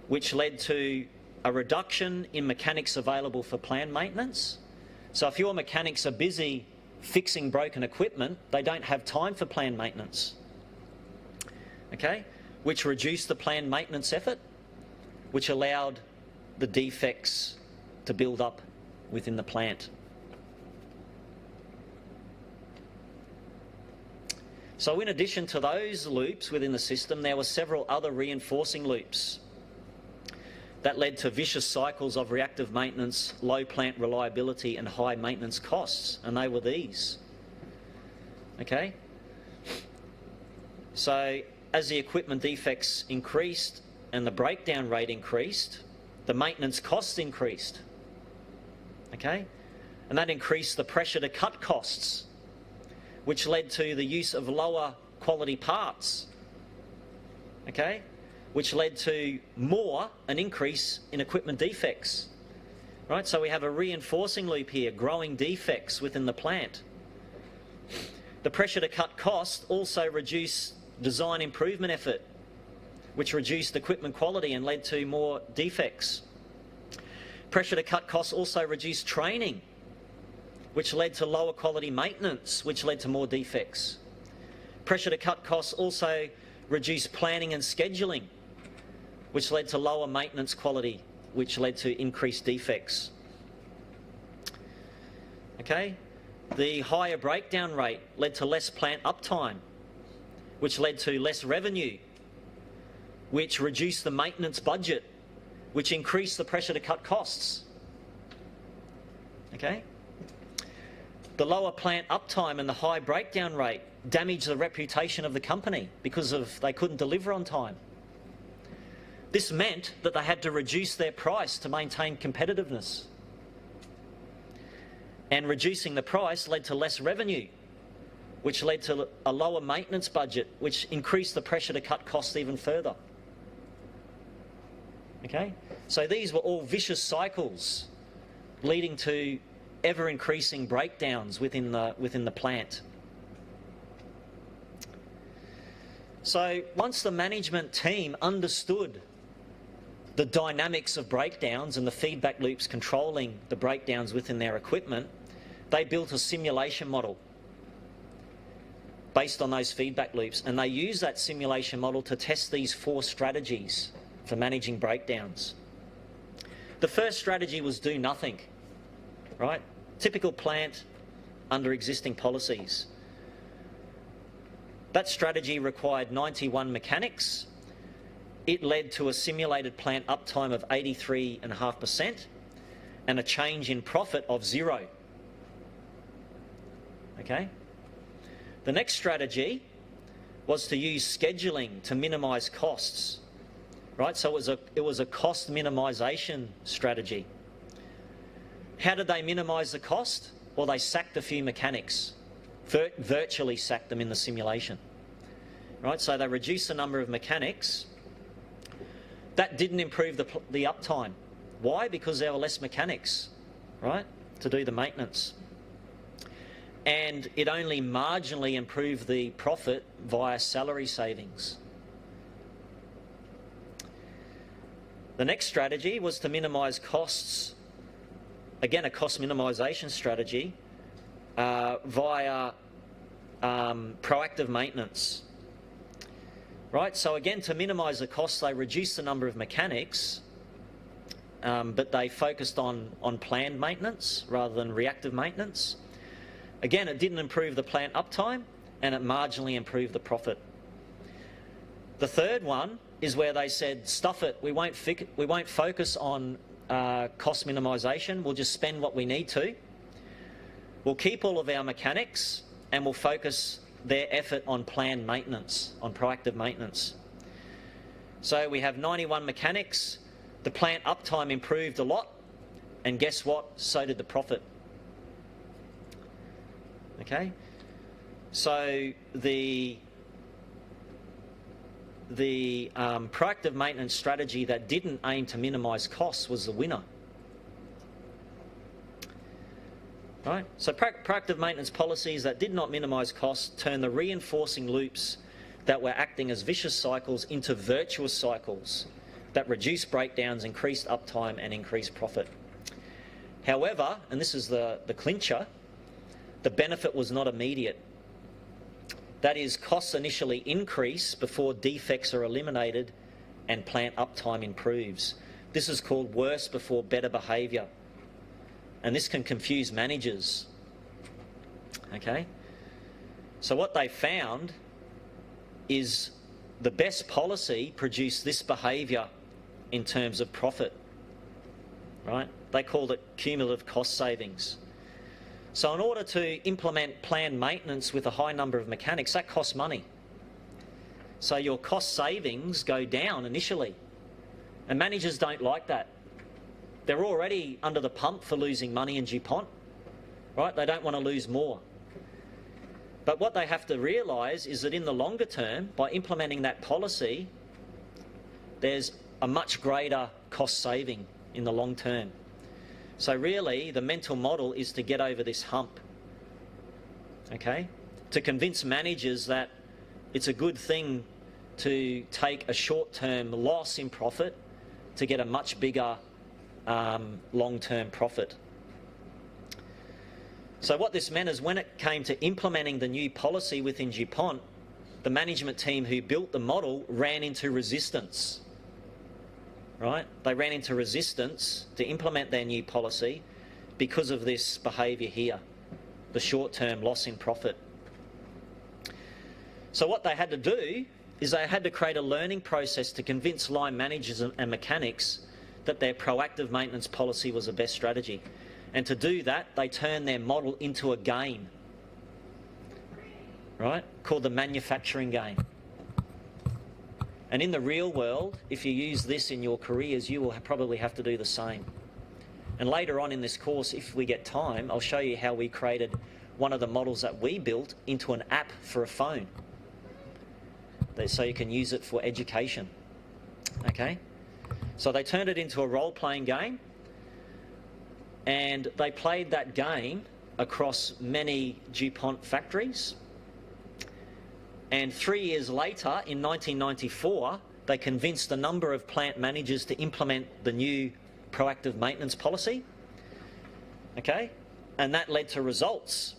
which led to a reduction in mechanics available for planned maintenance. So if your mechanics are busy fixing broken equipment, they don't have time for planned maintenance, okay? Which reduced the planned maintenance effort, which allowed the defects to build up within the plant. So in addition to those loops within the system, there were several other reinforcing loops that led to vicious cycles of reactive maintenance, low plant reliability and high maintenance costs, and they were these. Okay? So as the equipment defects increased and the breakdown rate increased, the maintenance costs increased. Okay? And that increased the pressure to cut costs, which led to the use of lower quality parts, okay? Which led to an increase in equipment defects, right? So we have a reinforcing loop here, growing defects within the plant. The pressure to cut costs also reduced design improvement effort, which reduced equipment quality and led to more defects. Pressure to cut costs also reduced training, which led to lower quality maintenance, which led to more defects. Pressure to cut costs also reduced planning and scheduling, which led to lower maintenance quality which led to increased defects. Okay, the higher breakdown rate led to less plant uptime, which led to less revenue, which reduced the maintenance budget, which increased the pressure to cut costs. Okay? The lower plant uptime and the high breakdown rate damaged the reputation of the company because they couldn't deliver on time. This meant that they had to reduce their price to maintain competitiveness. And reducing the price led to less revenue, which led to a lower maintenance budget, which increased the pressure to cut costs even further. Okay? So these were all vicious cycles leading to ever-increasing breakdowns within the plant. So once the management team understood the dynamics of breakdowns and the feedback loops controlling the breakdowns within their equipment, they built a simulation model based on those feedback loops, and they used that simulation model to test these 4 strategies for managing breakdowns. The first strategy was do nothing, right? Typical plant under existing policies. That strategy required 91 mechanics. It led to a simulated plant uptime of 83.5% and a change in profit of 0. Okay? The next strategy was to use scheduling to minimise costs. Right? So it was a cost minimisation strategy. How did they minimise the cost? Well, they sacked a few mechanics, virtually sacked them in the simulation. Right? So they reduced the number of mechanics. That didn't improve the uptime. Why? Because there were less mechanics, right, to do the maintenance. And it only marginally improved the profit via salary savings. The next strategy was to minimise costs. Again, a cost minimisation strategy via proactive maintenance. Right, so again, to minimise the costs, they reduced the number of mechanics, but they focused on planned maintenance rather than reactive maintenance. Again, it didn't improve the plant uptime, and it marginally improved the profit. The third one is where they said, stuff it, we won't focus on cost minimisation, we'll just spend what we need to. We'll keep all of our mechanics, and we'll focus their effort on planned maintenance, on proactive maintenance. So we have 91 mechanics, the plant uptime improved a lot, and guess what? So did the profit. Okay? So the proactive maintenance strategy that didn't aim to minimise costs was the winner. Right? So proactive maintenance policies that did not minimise costs turned the reinforcing loops that were acting as vicious cycles into virtuous cycles that reduced breakdowns, increased uptime and increased profit. However, and this is the clincher, the benefit was not immediate. That is, costs initially increase before defects are eliminated and plant uptime improves. This is called worse before better behaviour. And this can confuse managers. Okay? So what they found is the best policy produced this behaviour in terms of profit. Right? They called it cumulative cost savings. So in order to implement planned maintenance with a high number of mechanics, that costs money. So your cost savings go down initially. And managers don't like that. They're already under the pump for losing money in DuPont, right? They don't want to lose more. But what they have to realise is that in the longer term, by implementing that policy, there's a much greater cost saving in the long term. So really, the mental model is to get over this hump, okay? To convince managers that it's a good thing to take a short-term loss in profit to get a much bigger long-term profit. So what this meant is when it came to implementing the new policy within DuPont, the management team who built the model ran into resistance. right? They ran into resistance to implement their new policy because of this behaviour here, the short-term loss in profit. So what they had to do is they had to create a learning process to convince line managers and mechanics that their proactive maintenance policy was the best strategy. And to do that, they turned their model into a game, right, called the manufacturing game. And in the real world, if you use this in your careers, you will probably have to do the same. And later on in this course, if we get time, I'll show you how we created one of the models that we built into an app for a phone, so you can use it for education. Okay? So they turned it into a role-playing game, and they played that game across many DuPont factories. And 3 years later, in 1994, they convinced a number of plant managers to implement the new proactive maintenance policy. Okay? And that led to results,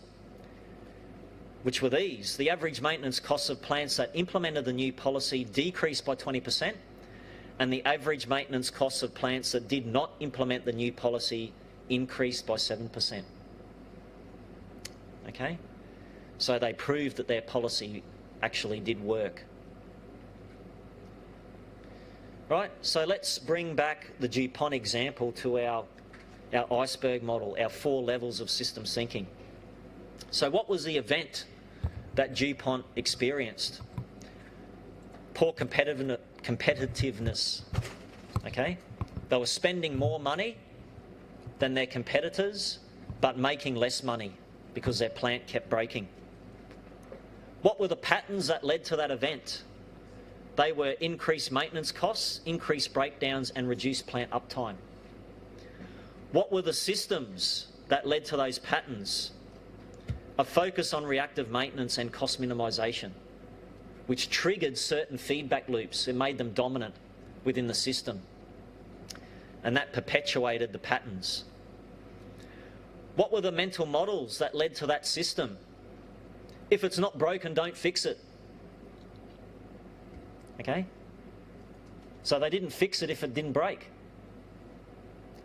which were these. The average maintenance costs of plants that implemented the new policy decreased by 20%, and the average maintenance costs of plants that did not implement the new policy increased by 7%. Okay? So they proved that their policy actually did work. Right, so let's bring back the DuPont example to our iceberg model, our 4 levels of systems thinking. So what was the event that DuPont experienced? Poor competitiveness. Okay? They were spending more money than their competitors, but making less money because their plant kept breaking. What were the patterns that led to that event? They were increased maintenance costs, increased breakdowns, and reduced plant uptime. What were the systems that led to those patterns? A focus on reactive maintenance and cost minimisation, which triggered certain feedback loops and made them dominant within the system. And that perpetuated the patterns. What were the mental models that led to that system? If it's not broken, don't fix it. Okay? So they didn't fix it if it didn't break.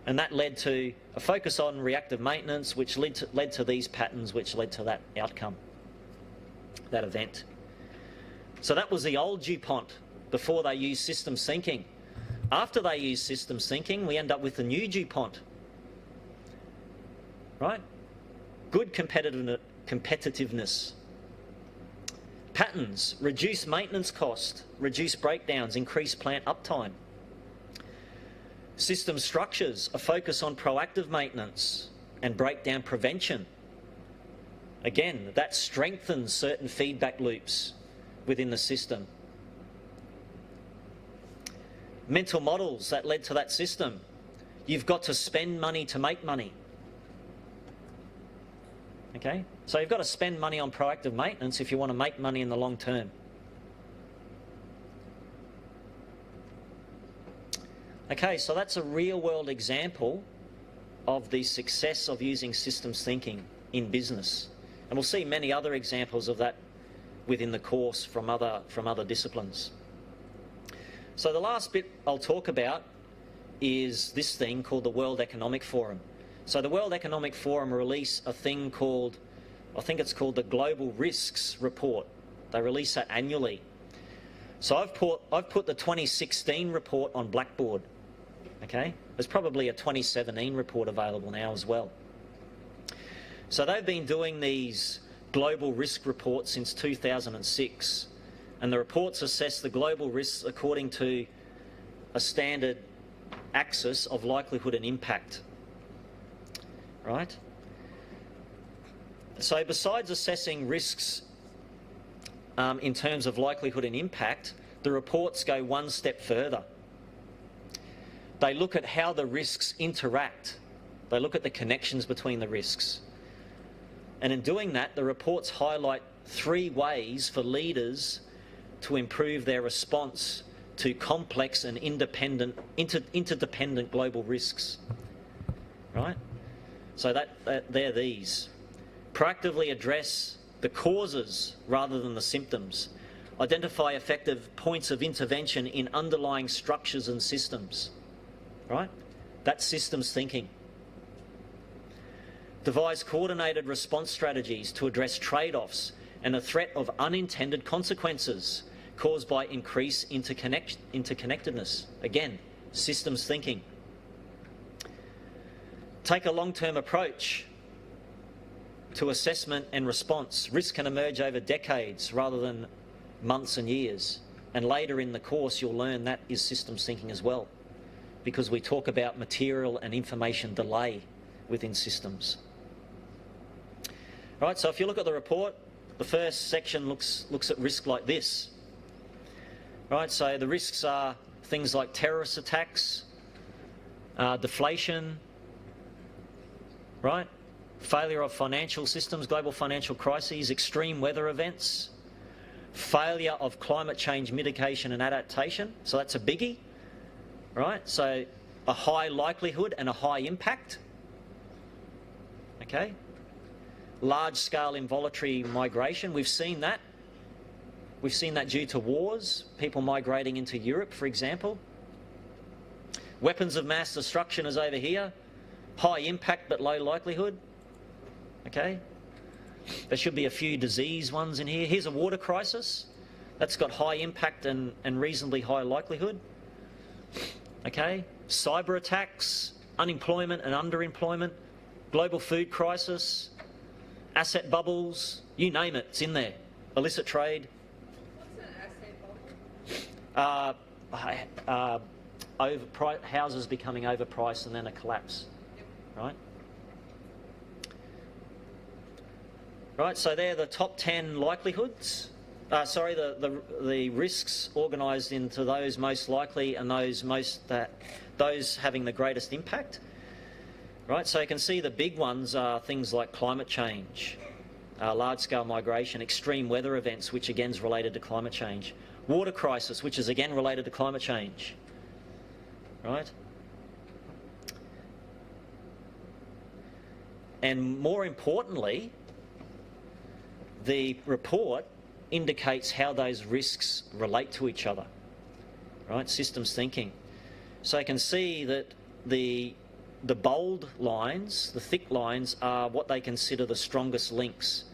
And that led to a focus on reactive maintenance, which led to these patterns, which led to that outcome, that event. So that was the old DuPont before they used systems thinking. After they used systems thinking, we end up with the new DuPont. Right? Good competitiveness. Patterns: reduce maintenance cost, reduce breakdowns, increase plant uptime. System structures: a focus on proactive maintenance and breakdown prevention. Again, that strengthens certain feedback loops within the system. Mental models that led to that system: you've got to spend money to make money. Okay? So you've got to spend money on proactive maintenance if you want to make money in the long term. Okay, so that's a real-world example of the success of using systems thinking in business. And we'll see many other examples of that within the course from other disciplines. So the last bit I'll talk about is this thing called the World Economic Forum. So the World Economic Forum release a thing called, I think it's called the Global Risks Report. They release that annually. So I've put the 2016 report on Blackboard. Okay? There's probably a 2017 report available now as well. So they've been doing these global risk reports since 2006. And the reports assess the global risks according to a standard axis of likelihood and impact. Right? So besides assessing risks in terms of likelihood and impact, the reports go one step further. They look at how the risks interact. They look at the connections between the risks. And in doing that, the reports highlight 3 ways for leaders to improve their response to complex and interdependent global risks. Right? So they're these. Proactively address the causes rather than the symptoms. Identify effective points of intervention in underlying structures and systems. right? That's systems thinking. Devise coordinated response strategies to address trade-offs and the threat of unintended consequences caused by increased interconnectedness. Again, systems thinking. Take a long-term approach to assessment and response. Risk can emerge over decades rather than months and years. And later in the course, you'll learn that is systems thinking as well, because we talk about material and information delay within systems. Right, so if you look at the report, the first section looks at risk like this. Right, so the risks are things like terrorist attacks, deflation, right? Failure of financial systems, global financial crises, extreme weather events, failure of climate change mitigation and adaptation. So that's a biggie, right? So a high likelihood and a high impact, okay? Large-scale involuntary migration, we've seen that. We've seen that due to wars, people migrating into Europe, for example. Weapons of mass destruction is over here. High impact but low likelihood. Okay? There should be a few disease ones in here. Here's a water crisis. That's got high impact and reasonably high likelihood. Okay? Cyber attacks, unemployment and underemployment, global food crisis, asset bubbles, you name it, it's in there. Illicit trade. What's an asset bubble? Houses becoming overpriced and then a collapse, right? Right, so they're the top 10 likelihoods. The risks organised into those most likely and those having the greatest impact. Right, so you can see the big ones are things like climate change, large-scale migration, extreme weather events, which again is related to climate change, water crisis, which is again related to climate change. Right? And more importantly, the report indicates how those risks relate to each other. Right? Systems thinking. So you can see that the bold lines, the thick lines, are what they consider the strongest links.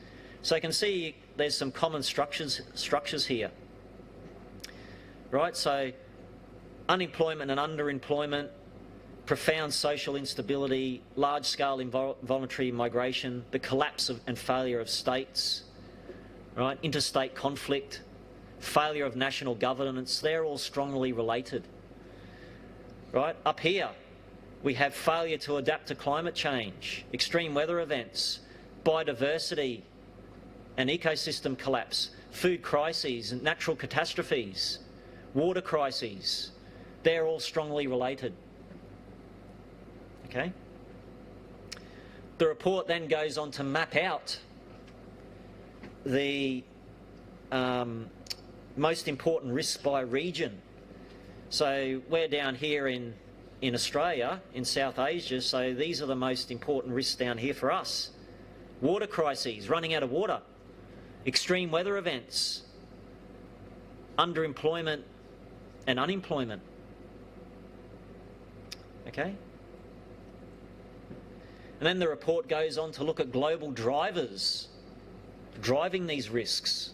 So you can see there's some common structures here. Right? So unemployment and underemployment, profound social instability, large-scale involuntary migration, the collapse and failure of states, right? Interstate conflict, failure of national governance, they're all strongly related. Right? Up here, we have failure to adapt to climate change, extreme weather events, biodiversity and ecosystem collapse, food crises and natural catastrophes, water crises. They're all strongly related. Okay? The report then goes on to map out the most important risks by region. So we're down here in Australia, in South Asia, so these are the most important risks down here for us. Water crises, running out of water, extreme weather events, underemployment and unemployment. Okay? And then the report goes on to look at global drivers driving these risks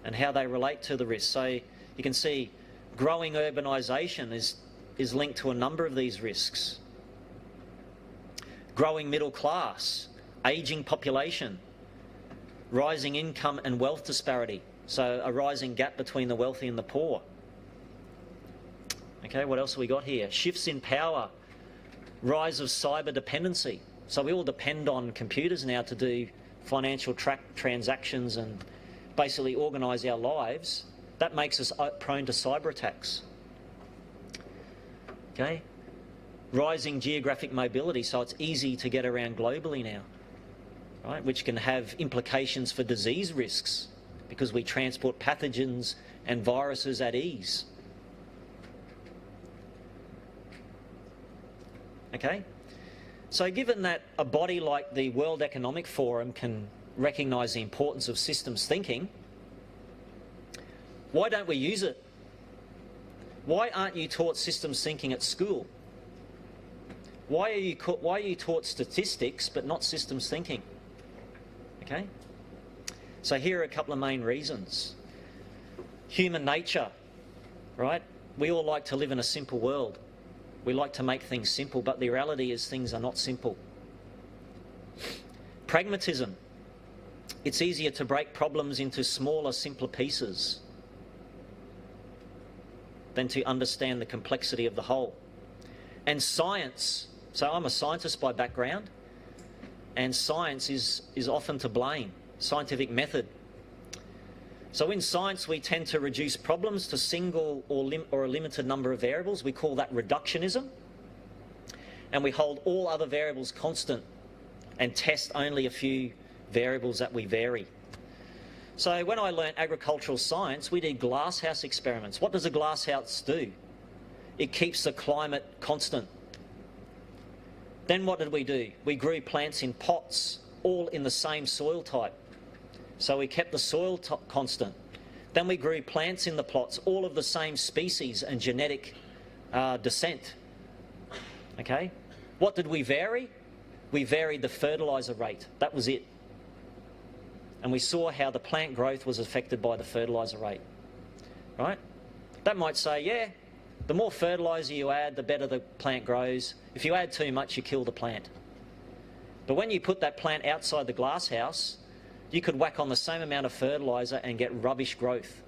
and how they relate to the risks. So you can see growing urbanisation is linked to a number of these risks. Growing middle class, ageing population, rising income and wealth disparity, so a rising gap between the wealthy and the poor. Okay, what else have we got here? Shifts in power, rise of cyber dependency. So we all depend on computers now to do financial transactions and basically organise our lives. That makes us prone to cyber attacks. Okay? Rising geographic mobility, so it's easy to get around globally now, right? Which can have implications for disease risks because we transport pathogens and viruses at ease. Okay? So given that a body like the World Economic Forum can recognise the importance of systems thinking, why don't we use it? Why aren't you taught systems thinking at school? Why are you taught statistics but not systems thinking? Okay? So here are a couple of main reasons. Human nature, right? We all like to live in a simple world. We like to make things simple, but the reality is things are not simple. Pragmatism. It's easier to break problems into smaller, simpler pieces than to understand the complexity of the whole. And science. So I'm a scientist by background, and science is often to blame, scientific method. So in science, we tend to reduce problems to single or a limited number of variables. We call that reductionism. And we hold all other variables constant and test only a few variables that we vary. So when I learnt agricultural science, we did glasshouse experiments. What does a glasshouse do? It keeps the climate constant. Then what did we do? We grew plants in pots, all in the same soil type. So we kept the soil constant. Then we grew plants in the plots, all of the same species and genetic descent. Okay? What did we vary? We varied the fertiliser rate. That was it. And we saw how the plant growth was affected by the fertiliser rate. Right? That might say, yeah, the more fertiliser you add, the better the plant grows. If you add too much, you kill the plant. But when you put that plant outside the glasshouse, you could whack on the same amount of fertiliser and get rubbish growth.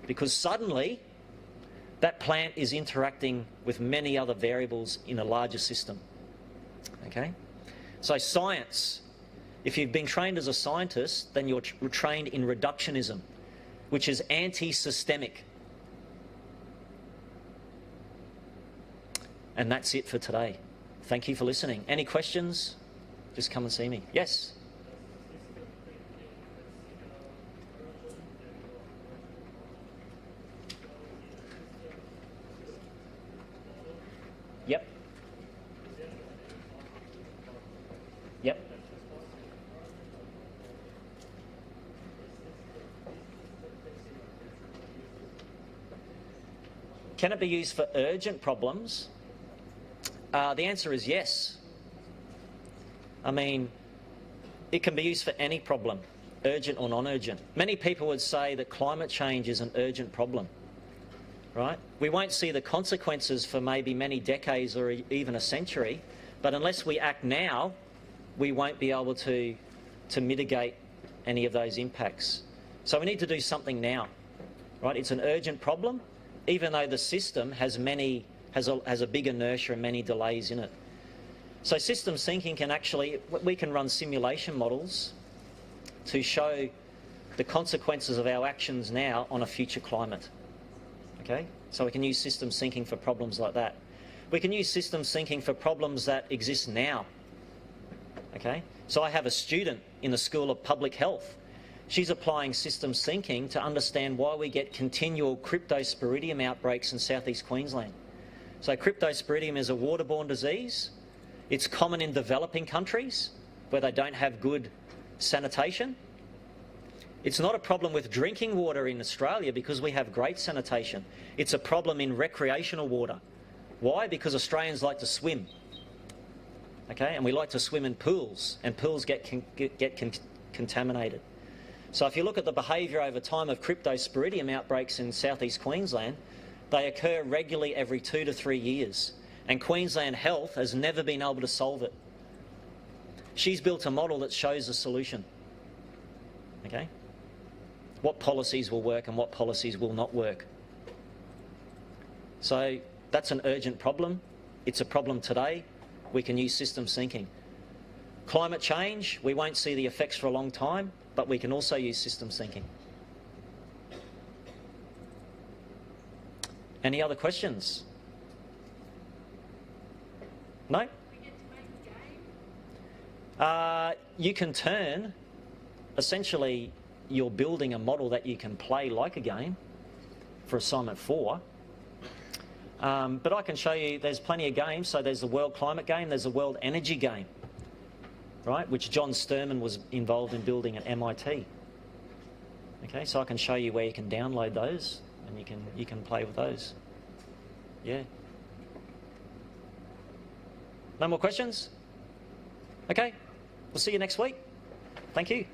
Because suddenly, that plant is interacting with many other variables in a larger system. Okay? So science. If you've been trained as a scientist, then you're trained in reductionism, which is anti-systemic. And that's it for today. Thank you for listening. Any questions? Just come and see me. Yes? Yep. Yep. Can it be used for urgent problems? The answer is yes. I mean, it can be used for any problem, urgent or non-urgent. Many people would say that climate change is an urgent problem, right? We won't see the consequences for maybe many decades or even a century, but unless we act now, we won't be able to mitigate any of those impacts. So we need to do something now, right? It's an urgent problem, even though the system has a big inertia and many delays in it. So systems thinking can actually, we can run simulation models to show the consequences of our actions now on a future climate. Okay? So we can use systems thinking for problems like that. We can use systems thinking for problems that exist now. Okay? So I have a student in the School of Public Health. She's applying systems thinking to understand why we get continual cryptosporidium outbreaks in southeast Queensland. So cryptosporidium is a waterborne disease. It's common in developing countries where they don't have good sanitation. It's not a problem with drinking water in Australia because we have great sanitation. It's a problem in recreational water. Why? Because Australians like to swim. Okay, and we like to swim in pools, and pools get contaminated. So if you look at the behaviour over time of cryptosporidium outbreaks in southeast Queensland, they occur regularly every 2 to 3 years, and Queensland Health has never been able to solve it. She's built a model that shows a solution. Okay? What policies will work and what policies will not work. So that's an urgent problem. It's a problem today. We can use systems thinking. Climate change, we won't see the effects for a long time, but we can also use systems thinking. Any other questions? No? We get to make a game? You can turn, essentially, you're building a model that you can play like a game for assignment 4. But I can show you there's plenty of games. So there's the World Climate Game, there's the World Energy Game, right, which John Sturman was involved in building at MIT. Okay, so I can show you where you can download those and you can play with those. Yeah. No more questions? Okay, we'll see you next week. Thank you.